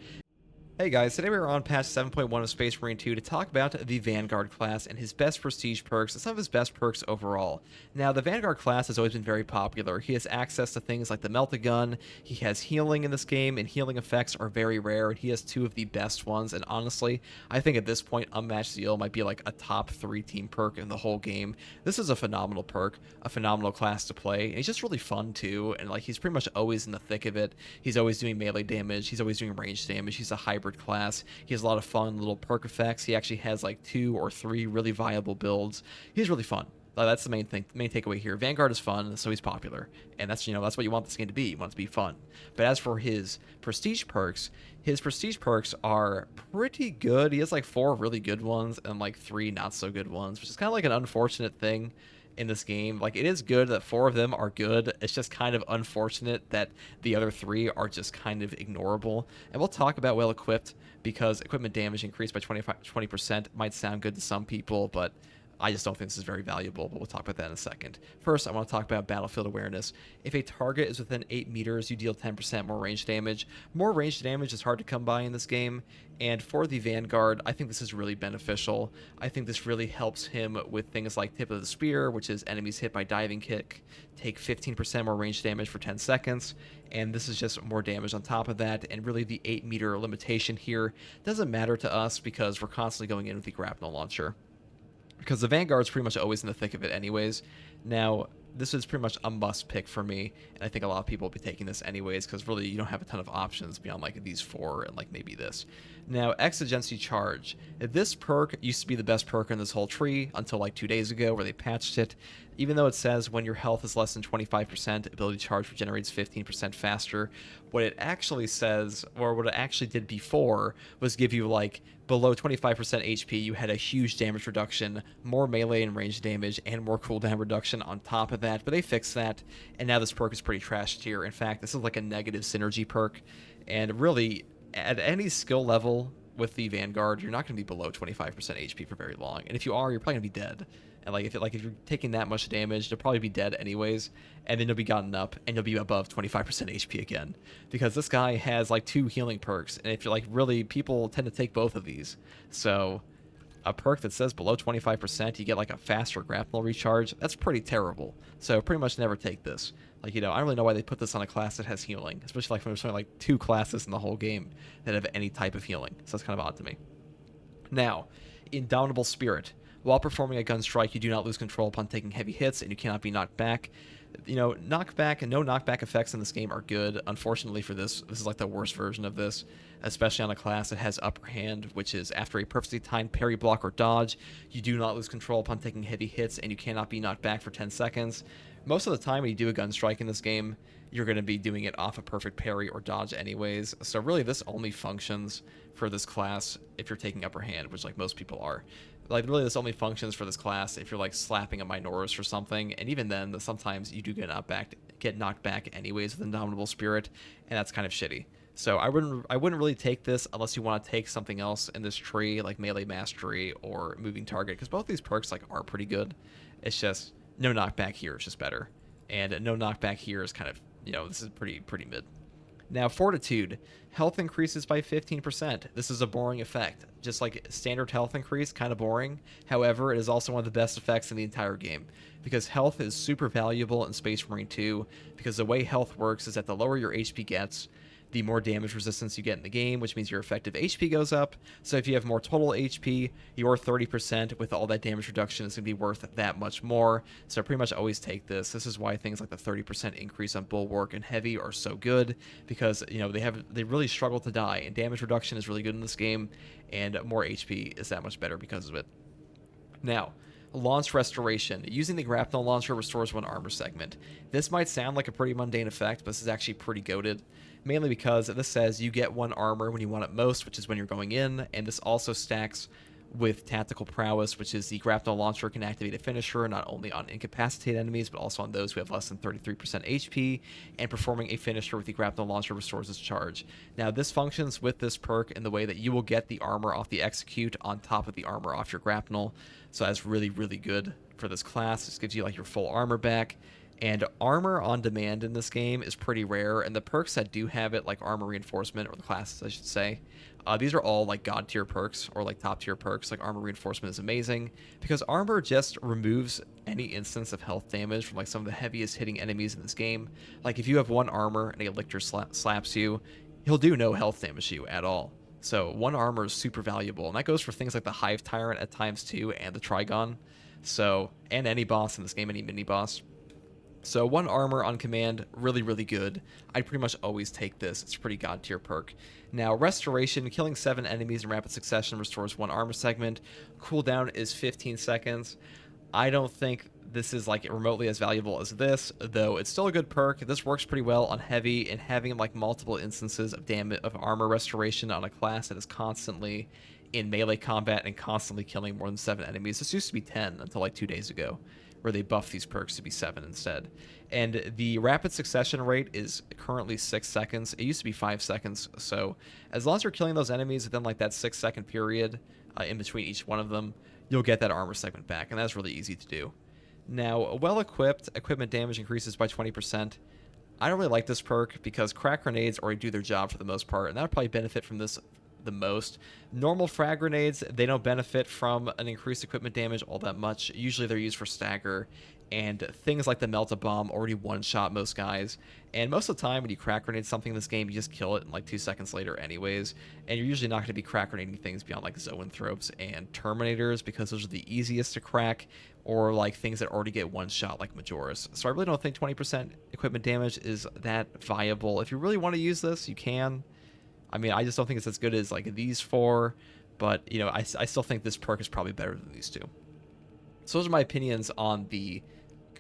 Hey guys, today we are on patch 7.1 of Space Marine 2 to talk about the Vanguard class and his best prestige perks and some of his best perks overall. Now, the Vanguard class has always been very popular. He has access to things like the Melt-A-Gun, he has healing in this game, and healing effects are very rare, and he has two of the best ones, and honestly, I think at this point, Unmatched Zeal might be like a top 3 team perk in the whole game. This is a phenomenal perk, a phenomenal class to play, and he's just really fun too, and like he's pretty much always in the thick of it. He's always doing melee damage, he's always doing ranged damage, he's a hybrid class. He has a lot of fun little perk effects. He actually has like 2 or 3 really viable builds. He's really fun. That's the main takeaway here. Vanguard is fun, so he's popular, and that's what you want this game to be. You want it to be fun. But as for his prestige perks are pretty good. He has like 4 really good ones and like 3 not so good ones, which is kind of like an unfortunate thing in this game. Like, it is good that 4 of them are good. It's just kind of unfortunate that the other 3 are just kind of ignorable. And we'll talk about well equipped, because equipment damage increased by 20% might sound good to some people, but I just don't think this is very valuable, but we'll talk about that in a second. First, I want to talk about battlefield awareness. If a target is within 8 meters, you deal 10% more range damage. More range damage is hard to come by in this game, and for the Vanguard, I think this is really beneficial. I think this really helps him with things like Tip of the Spear, which is enemies hit by diving kick take 15% more range damage for 10 seconds, and this is just more damage on top of that, and really the 8-meter limitation here doesn't matter to us, because we're constantly going in with the grapnel launcher. Because the Vanguard's pretty much always in the thick of it anyways. Now, this is pretty much a must pick for me, and I think a lot of people will be taking this anyways, because really you don't have a ton of options beyond like these 4 and like maybe this. Now, Exigency Charge. This perk used to be the best perk in this whole tree until like 2 days ago, where they patched it. Even though it says when your health is less than 25%, ability charge regenerates 15% faster, what it actually says, or what it actually did before, was give you like below 25% HP, you had a huge damage reduction, more melee and range damage, and more cooldown reduction on top of that. But they fixed that, and now this perk is pretty trash tier. In fact, this is like a negative synergy perk, and really, at any skill level with the Vanguard, you're not going to be below 25% HP for very long. And if you are, you're probably going to be dead. And if you're taking that much damage, you'll probably be dead anyways, and then you'll be gotten up, and you'll be above 25% HP again, because this guy has like 2 healing perks, and if you're like really, people tend to take both of these. So a perk that says below 25%, you get like a faster grapnel recharge. That's pretty terrible. So pretty much never take this. I don't really know why they put this on a class that has healing, especially like when there's only like 2 classes in the whole game that have any type of healing. So that's kind of odd to me. Now, Indomitable Spirit. While performing a gun strike, you do not lose control upon taking heavy hits, and you cannot be knocked back. Knockback and no knockback effects in this game are good. Unfortunately for this is like the worst version of this, especially on a class that has upper hand, which is after a perfectly timed parry, block, or dodge, you do not lose control upon taking heavy hits, and you cannot be knocked back for 10 seconds. Most of the time when you do a gun strike in this game, you're going to be doing it off a perfect parry or dodge anyways, so really this only functions for this class if you're taking upper hand, which like most people are. Like, really, this only functions for this class if you're, like, slapping a Minoris or something, and even then, sometimes you do get knocked back anyways with Indomitable Spirit, and that's kind of shitty. So I wouldn't really take this unless you want to take something else in this tree, like Melee Mastery or Moving Target, because both these perks, like, are pretty good. It's just, no knockback here is just better, and no knockback here is kind of, this is pretty mid. Now, Fortitude. Health increases by 15%. This is a boring effect. Just like standard health increase, kind of boring. However, it is also one of the best effects in the entire game, because health is super valuable in Space Marine 2, because the way health works is that the lower your HP gets, the more damage resistance you get in the game, which means your effective HP goes up. So if you have more total HP, your 30% with all that damage reduction is going to be worth that much more. So I pretty much always take this. This is why things like the 30% increase on Bulwark and Heavy are so good, because they really struggle to die, and damage reduction is really good in this game, and more HP is that much better because of it. Now, Launch Restoration. Using the grapnel launcher restores one armor segment. This might sound like a pretty mundane effect, but this is actually pretty goated. Mainly because this says you get one armor when you want it most, which is when you're going in, and this also stacks with Tactical Prowess, which is the grapnel launcher can activate a finisher not only on incapacitated enemies, but also on those who have less than 33% HP, and performing a finisher with the grapnel launcher restores its charge. Now, this functions with this perk in the way that you will get the armor off the execute on top of the armor off your grapnel, so that's really, really good for this class. This gives you like your full armor back. And armor on demand in this game is pretty rare, and the perks that do have it, like armor reinforcement, or the classes I should say, these are all like god tier perks, or like top tier perks. Like armor reinforcement is amazing, because armor just removes any instance of health damage from like some of the heaviest hitting enemies in this game. Like if you have one armor and a lictor slaps you, he'll do no health damage to you at all. So one armor is super valuable, and that goes for things like the Hive Tyrant at times too, and the Trigon. So, and any boss in this game, any mini boss. So one armor on command, really, really good. I'd pretty much always take this. It's a pretty god tier perk. Now, Restoration, killing 7 enemies in rapid succession restores 1 armor segment. Cooldown is 15 seconds. I don't think this is like remotely as valuable as this, though it's still a good perk. This works pretty well on Heavy, and having like multiple instances of armor restoration on a class that is constantly in melee combat and constantly killing more than 7 enemies. This used to be 10 until like 2 days ago, where they buffed these perks to be 7 instead. And the rapid succession rate is currently 6 seconds. It used to be 5 seconds. So as long as you're killing those enemies within like that 6-second period in between each one of them, you'll get that armor segment back, and that's really easy to do. Now, well-equipped, equipment damage increases by 20%. I don't really like this perk because crack grenades already do their job for the most part, and that'll probably benefit from this the most. Normal frag grenades, they don't benefit from an increased equipment damage all that much. Usually they're used for stagger, and things like the melt-a-bomb already one-shot most guys. And most of the time when you crack grenade something in this game, you just kill it in like 2 seconds later anyways. And you're usually not going to be crack grenading things beyond like zoanthropes and terminators, because those are the easiest to crack, or like things that already get one shot like Majoris. So I really don't think 20% equipment damage is that viable. If you really want to use this, you can. I mean, I just don't think it's as good as like these 4, but you know, I still think this perk is probably better than these 2. So those are my opinions on the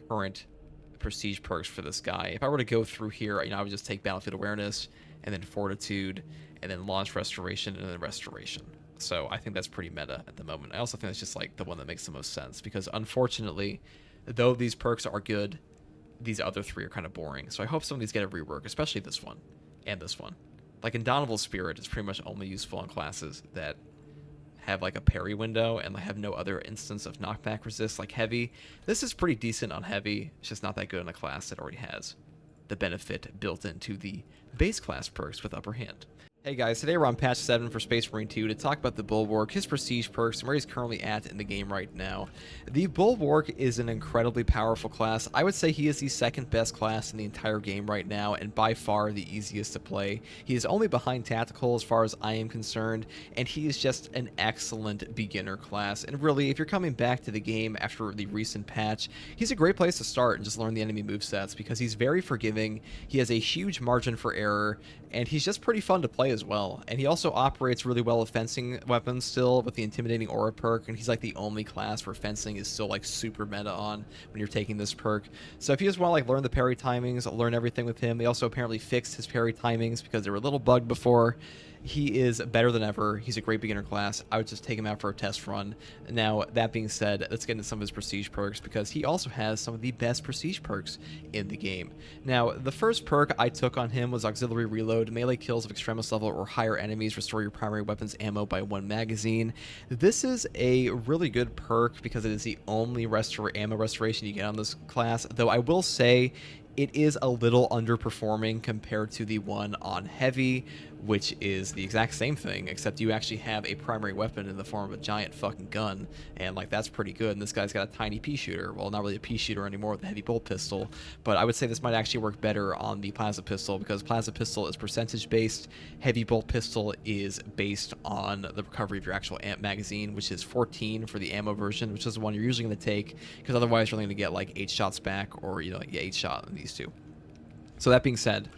current prestige perks for this guy. If I were to go through here, I would just take Battlefield Awareness, and then Fortitude, and then Launch Restoration, and then Restoration. So I think that's pretty meta at the moment. I also think that's just like the one that makes the most sense, because unfortunately, though these perks are good, these other 3 are kind of boring. So I hope some of these get a rework, especially this one and this one. Like Indomitable Spirit is pretty much only useful on classes that have like a parry window and have no other instance of knockback resist like Heavy. This is pretty decent on Heavy. It's just not that good in a class that already has the benefit built into the base class perks with Upper Hand. Hey guys, today we're on patch 7 for Space Marine 2 to talk about the Bulwark, his prestige perks, and where he's currently at in the game right now. The Bulwark is an incredibly powerful class. I would say he is the second best class in the entire game right now, and by far the easiest to play. He is only behind Tactical as far as I am concerned, and he is just an excellent beginner class. And really, if you're coming back to the game after the recent patch, he's a great place to start and just learn the enemy movesets, because he's very forgiving, he has a huge margin for error, and he's just pretty fun to play as well. And he also operates really well with fencing weapons still with the Intimidating Aura perk, and he's like the only class where fencing is still like super meta on when you're taking this perk. So if you just want to like learn the parry timings, learn everything with him. They also apparently fixed his parry timings because they were a little bugged before. He is better than ever. He's a great beginner class. I would just take him out for a test run. Now, that being said, let's get into some of his prestige perks, because he also has some of the best prestige perks in the game. Now, the first perk I took on him was Auxiliary Reload. Melee kills of Extremis level or higher enemies restore your primary weapon's ammo by 1 magazine. This is a really good perk because it is the only ammo restoration you get on this class, though I will say it is a little underperforming compared to the one on heavy, which is the exact same thing, except you actually have a primary weapon in the form of a giant fucking gun, and like that's pretty good. And this guy's got a tiny pea shooter. Well, not really a pea shooter anymore with a heavy bolt pistol, but I would say this might actually work better on the plasma pistol, because plasma pistol is percentage based, heavy bolt pistol is based on the recovery of your actual amp magazine, which is 14 for the ammo version, which is the one you're usually going to take, because otherwise you're only going to get like 8 shots back, or you know, like 8 shot in these two. So that being said,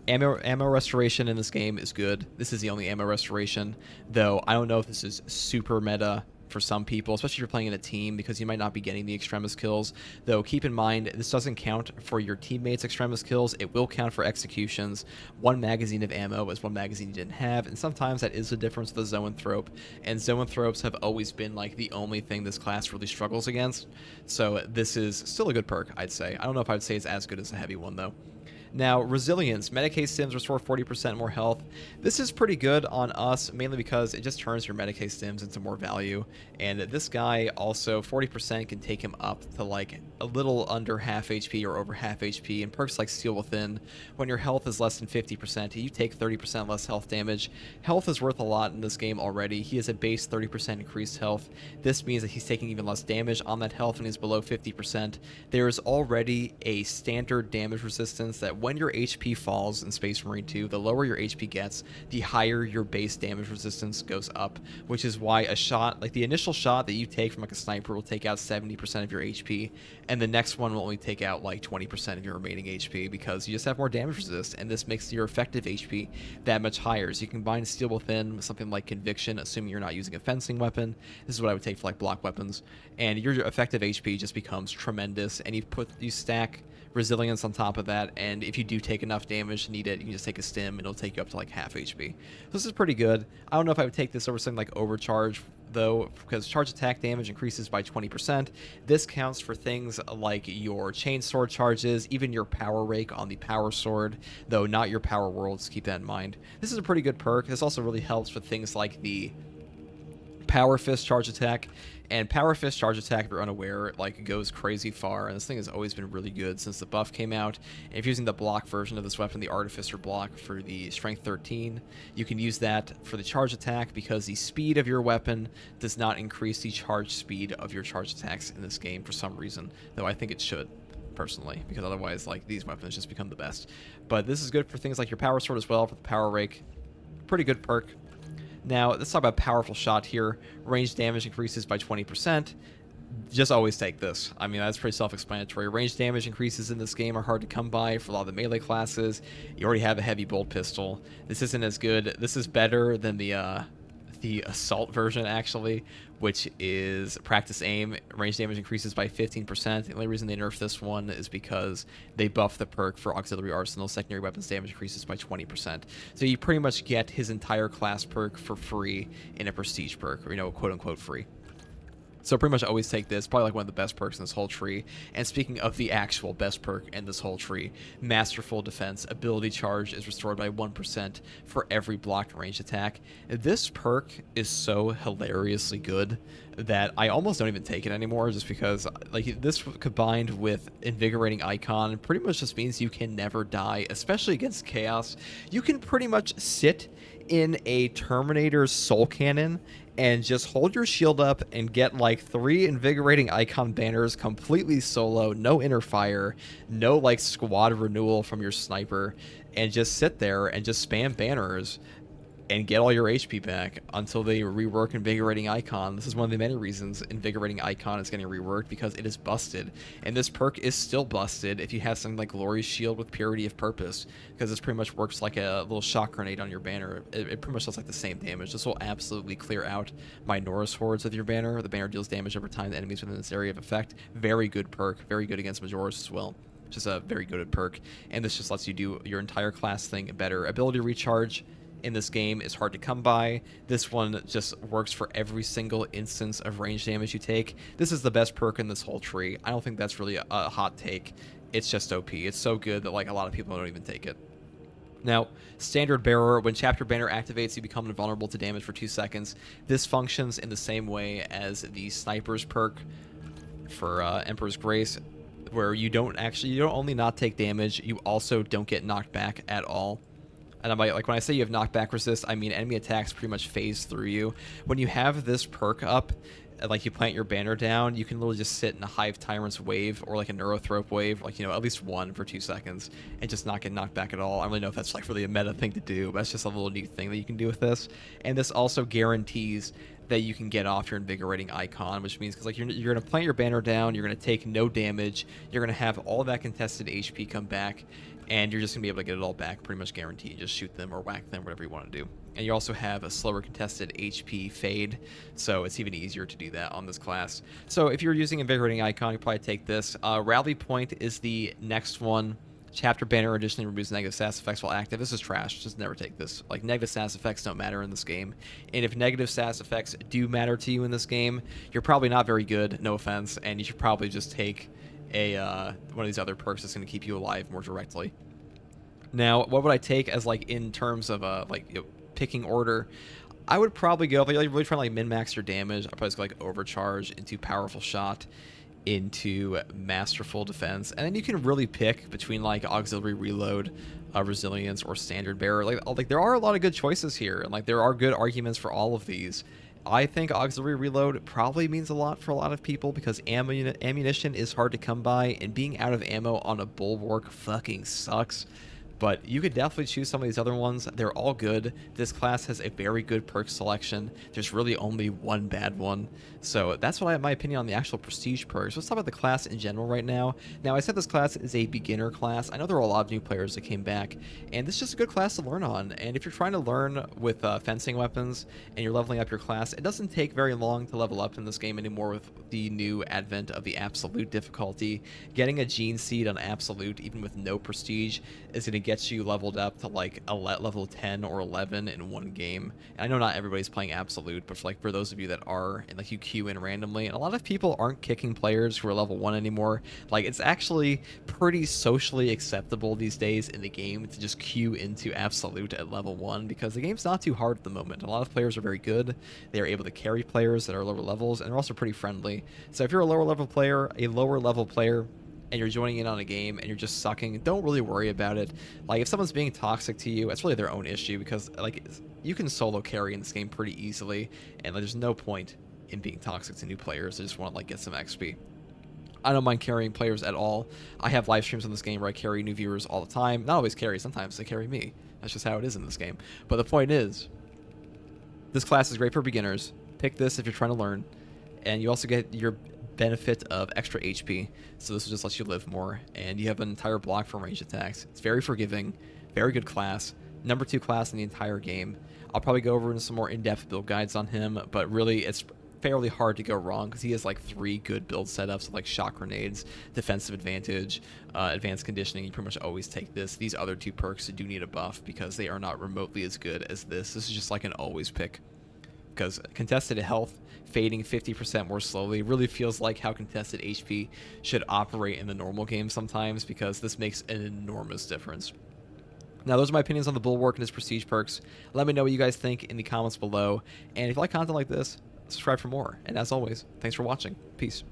ammo restoration in this game is good. This is the only ammo restoration, though I don't know if this is super meta for some people, especially if you're playing in a team, because you might not be getting the extremis kills. Though keep in mind, this doesn't count for your teammates' extremis kills. It will count for executions. 1 magazine of ammo is 1 magazine you didn't have, and sometimes that is the difference with the zoanthrope. And zoanthropes have always been like the only thing this class really struggles against. So this is still a good perk, I'd say. I don't know if I would say it's as good as the heavy one though. Now, Resilience. Medicae stims restore 40% more health. This is pretty good on us, mainly because it just turns your Medicae stims into more value. And this guy also, 40% can take him up to like a little under half HP or over half HP. And perks like Steel Within, when your health is less than 50%, you take 30% less health damage. Health is worth a lot in this game already. He has a base 30% increased health. This means that he's taking even less damage on that health when he's below 50%. There is already a standard damage resistance that when your HP falls in Space Marine 2, the lower your HP gets, the higher your base damage resistance goes up, which is why a shot, like the initial shot that you take from like a sniper will take out 70% of your HP, and the next one will only take out like 20% of your remaining HP, because you just have more damage resist, and this makes your effective HP that much higher. So you can combine Steel Within with something like Conviction, assuming you're not using a fencing weapon. This is what I would take for like block weapons, and your effective HP just becomes tremendous, and you stack Resilience on top of that, and if you do take enough damage to need it, you can just take a stim and it'll take you up to like half HP. So this is pretty good. I don't know if I would take this over something like Overcharge though, because charge attack damage increases by 20%. This counts for things like your chain sword charges, even your power rake on the power sword, though not your power worlds, keep that in mind. This is a pretty good perk. This also really helps with things like the Power Fist charge attack. And Power Fist charge attack, if you're unaware, like goes crazy far, and this thing has always been really good since the buff came out. And if you're using the block version of this weapon, the Artificer block for the Strength 13, you can use that for the charge attack, because the speed of your weapon does not increase the charge speed of your charge attacks in this game for some reason, though I think it should, personally, because otherwise like these weapons just become the best. But this is good for things like your Power Sword as well, for the Power Rake. Pretty good perk. Now, let's talk about Powerful Shot here. Range damage increases by 20%. Just always take this. I mean, that's pretty self-explanatory. Range damage increases in this game are hard to come by for a lot of the melee classes. You already have a heavy bolt pistol. This isn't as good. This is better than the assault version, actually, which is practice aim. Range damage increases by 15%. The only reason they nerfed this one is because they buffed the perk for auxiliary arsenal. Secondary weapons damage increases by 20%. So you pretty much get his entire class perk for free in a prestige perk, or, you know, quote unquote free. So pretty much always take this. Probably like one of the best perks in this whole tree. And speaking of the actual best perk in this whole tree, Masterful Defense. Ability charge is restored by 1% for every blocked range attack. This perk is so hilariously good that I almost don't even take it anymore, just because like this combined with Invigorating Icon pretty much just means you can never die, especially against Chaos. You can pretty much sit in a Terminator's Soul Cannon and just hold your shield up and get like 3 Invigorating Icon banners completely solo, no inner fire, no like squad renewal from your sniper, and just sit there and just spam banners and get all your HP back until they rework Invigorating Icon. This is one of the many reasons Invigorating Icon is getting reworked, because it is busted. And this perk is still busted if you have something like Glorious Shield with Purity of Purpose, because this pretty much works like a little shock grenade on your banner. It pretty much does like the same damage. This will absolutely clear out Minoris hordes with your banner. The banner deals damage over time to enemies within this area of effect. Very good perk. Very good against Majoris as well. Just a very good perk. And this just lets you do your entire class thing better. Ability recharge in this game is hard to come by. This one just works for every single instance of range damage you take. This is the best perk in this whole tree. I don't think that's really a hot take. It's just OP. It's so good that like a lot of people don't even take it. Now, Standard Bearer, when Chapter Banner activates, you become invulnerable to damage for 2 seconds. This functions in the same way as the Sniper's perk for Emperor's Grace. where you don't only not take damage, you also don't get knocked back at all. And like when I say you have knockback resist, I mean enemy attacks pretty much phase through you. When you have this perk up, like you plant your banner down, you can literally just sit in a Hive Tyrant's wave or like a Neurothrope wave, like, you know, at least one for 2 seconds and just not get knocked back at all. I don't really know if that's like really a meta thing to do, but that's just a little neat thing that you can do with this. And this also guarantees that you can get off your invigorating icon, which means because like you're going to plant your banner down, you're going to take no damage, you're going to have all that contested HP come back, and you're just going to be able to get it all back, pretty much guaranteed. Just shoot them or whack them, whatever you want to do. And you also have a slower contested HP fade, so it's even easier to do that on this class. So if you're using Invigorating Icon, you probably take this. Rally Point is the next one. Chapter Banner additionally removes negative status effects while active. This is trash. Just never take this. Like, negative status effects don't matter in this game. And if negative status effects do matter to you in this game, you're probably not very good, no offense, and you should probably just take a one of these other perks that's going to keep you alive more directly. Now, what would I take as like in terms of picking order? I would probably go, if you're really trying to like min-max your damage, I'd probably just go like Overcharge into Powerful Shot into Masterful Defense, and then you can really pick between like Auxiliary Reload, Resilience, or Standard Bearer. Like there are a lot of good choices here, and like there are good arguments for all of these. I think Auxiliary Reload probably means a lot for a lot of people because ammunition is hard to come by, and being out of ammo on a Bulwark fucking sucks. But you could definitely choose some of these other ones. They're all good. This class has a very good perk selection. There's really only one bad one. So that's what I have my opinion on the actual prestige perks. Let's talk about the class in general right now. Now, I said this class is a beginner class. I know there are a lot of new players that came back, and this is just a good class to learn on. And if you're trying to learn with fencing weapons and you're leveling up your class, it doesn't take very long to level up in this game anymore with the new advent of the absolute difficulty. Getting a gene seed on absolute, even with no prestige, is going to gets you leveled up to like a level 10 or 11 in one game. And I know not everybody's playing absolute, but for those of you that are, and like you queue in randomly, and a lot of people aren't kicking players who are level 1 anymore. Like, it's actually pretty socially acceptable these days in the game to just queue into absolute at level 1 because the game's not too hard at the moment. A lot of players are very good. They are able to carry players that are lower levels, and they're also pretty friendly. So if you're a lower level player, and you're joining in on a game and you're just sucking, don't really worry about it. Like, if someone's being toxic to you, it's really their own issue because like you can solo carry in this game pretty easily, and like, there's no point in being toxic to new players. They just want to like get some XP. I don't mind carrying players at all. I have live streams in this game where I carry new viewers all the time. Not always carry, sometimes they carry me. That's just how it is in this game. But the point is, this class is great for beginners. Pick this if you're trying to learn, and you also get your benefit of extra HP, so this just lets you live more, and you have an entire block for range attacks. It's very forgiving, very good class, number 2 class in the entire game. I'll probably go over into some more in-depth build guides on him, but really it's fairly hard to go wrong because he has like 3 good build setups, like shock grenades, defensive advantage, advanced conditioning. You pretty much always take this. These other 2 perks do need a buff because they are not remotely as good as this. This is just like an always pick because contested health fading 50% more slowly really feels like how contested HP should operate in the normal game sometimes, because this makes an enormous difference. Now, those are my opinions on the Bulwark and his prestige perks. Let me know what you guys think in the comments below, and if you like content like this, subscribe for more. And as always, thanks for watching. Peace.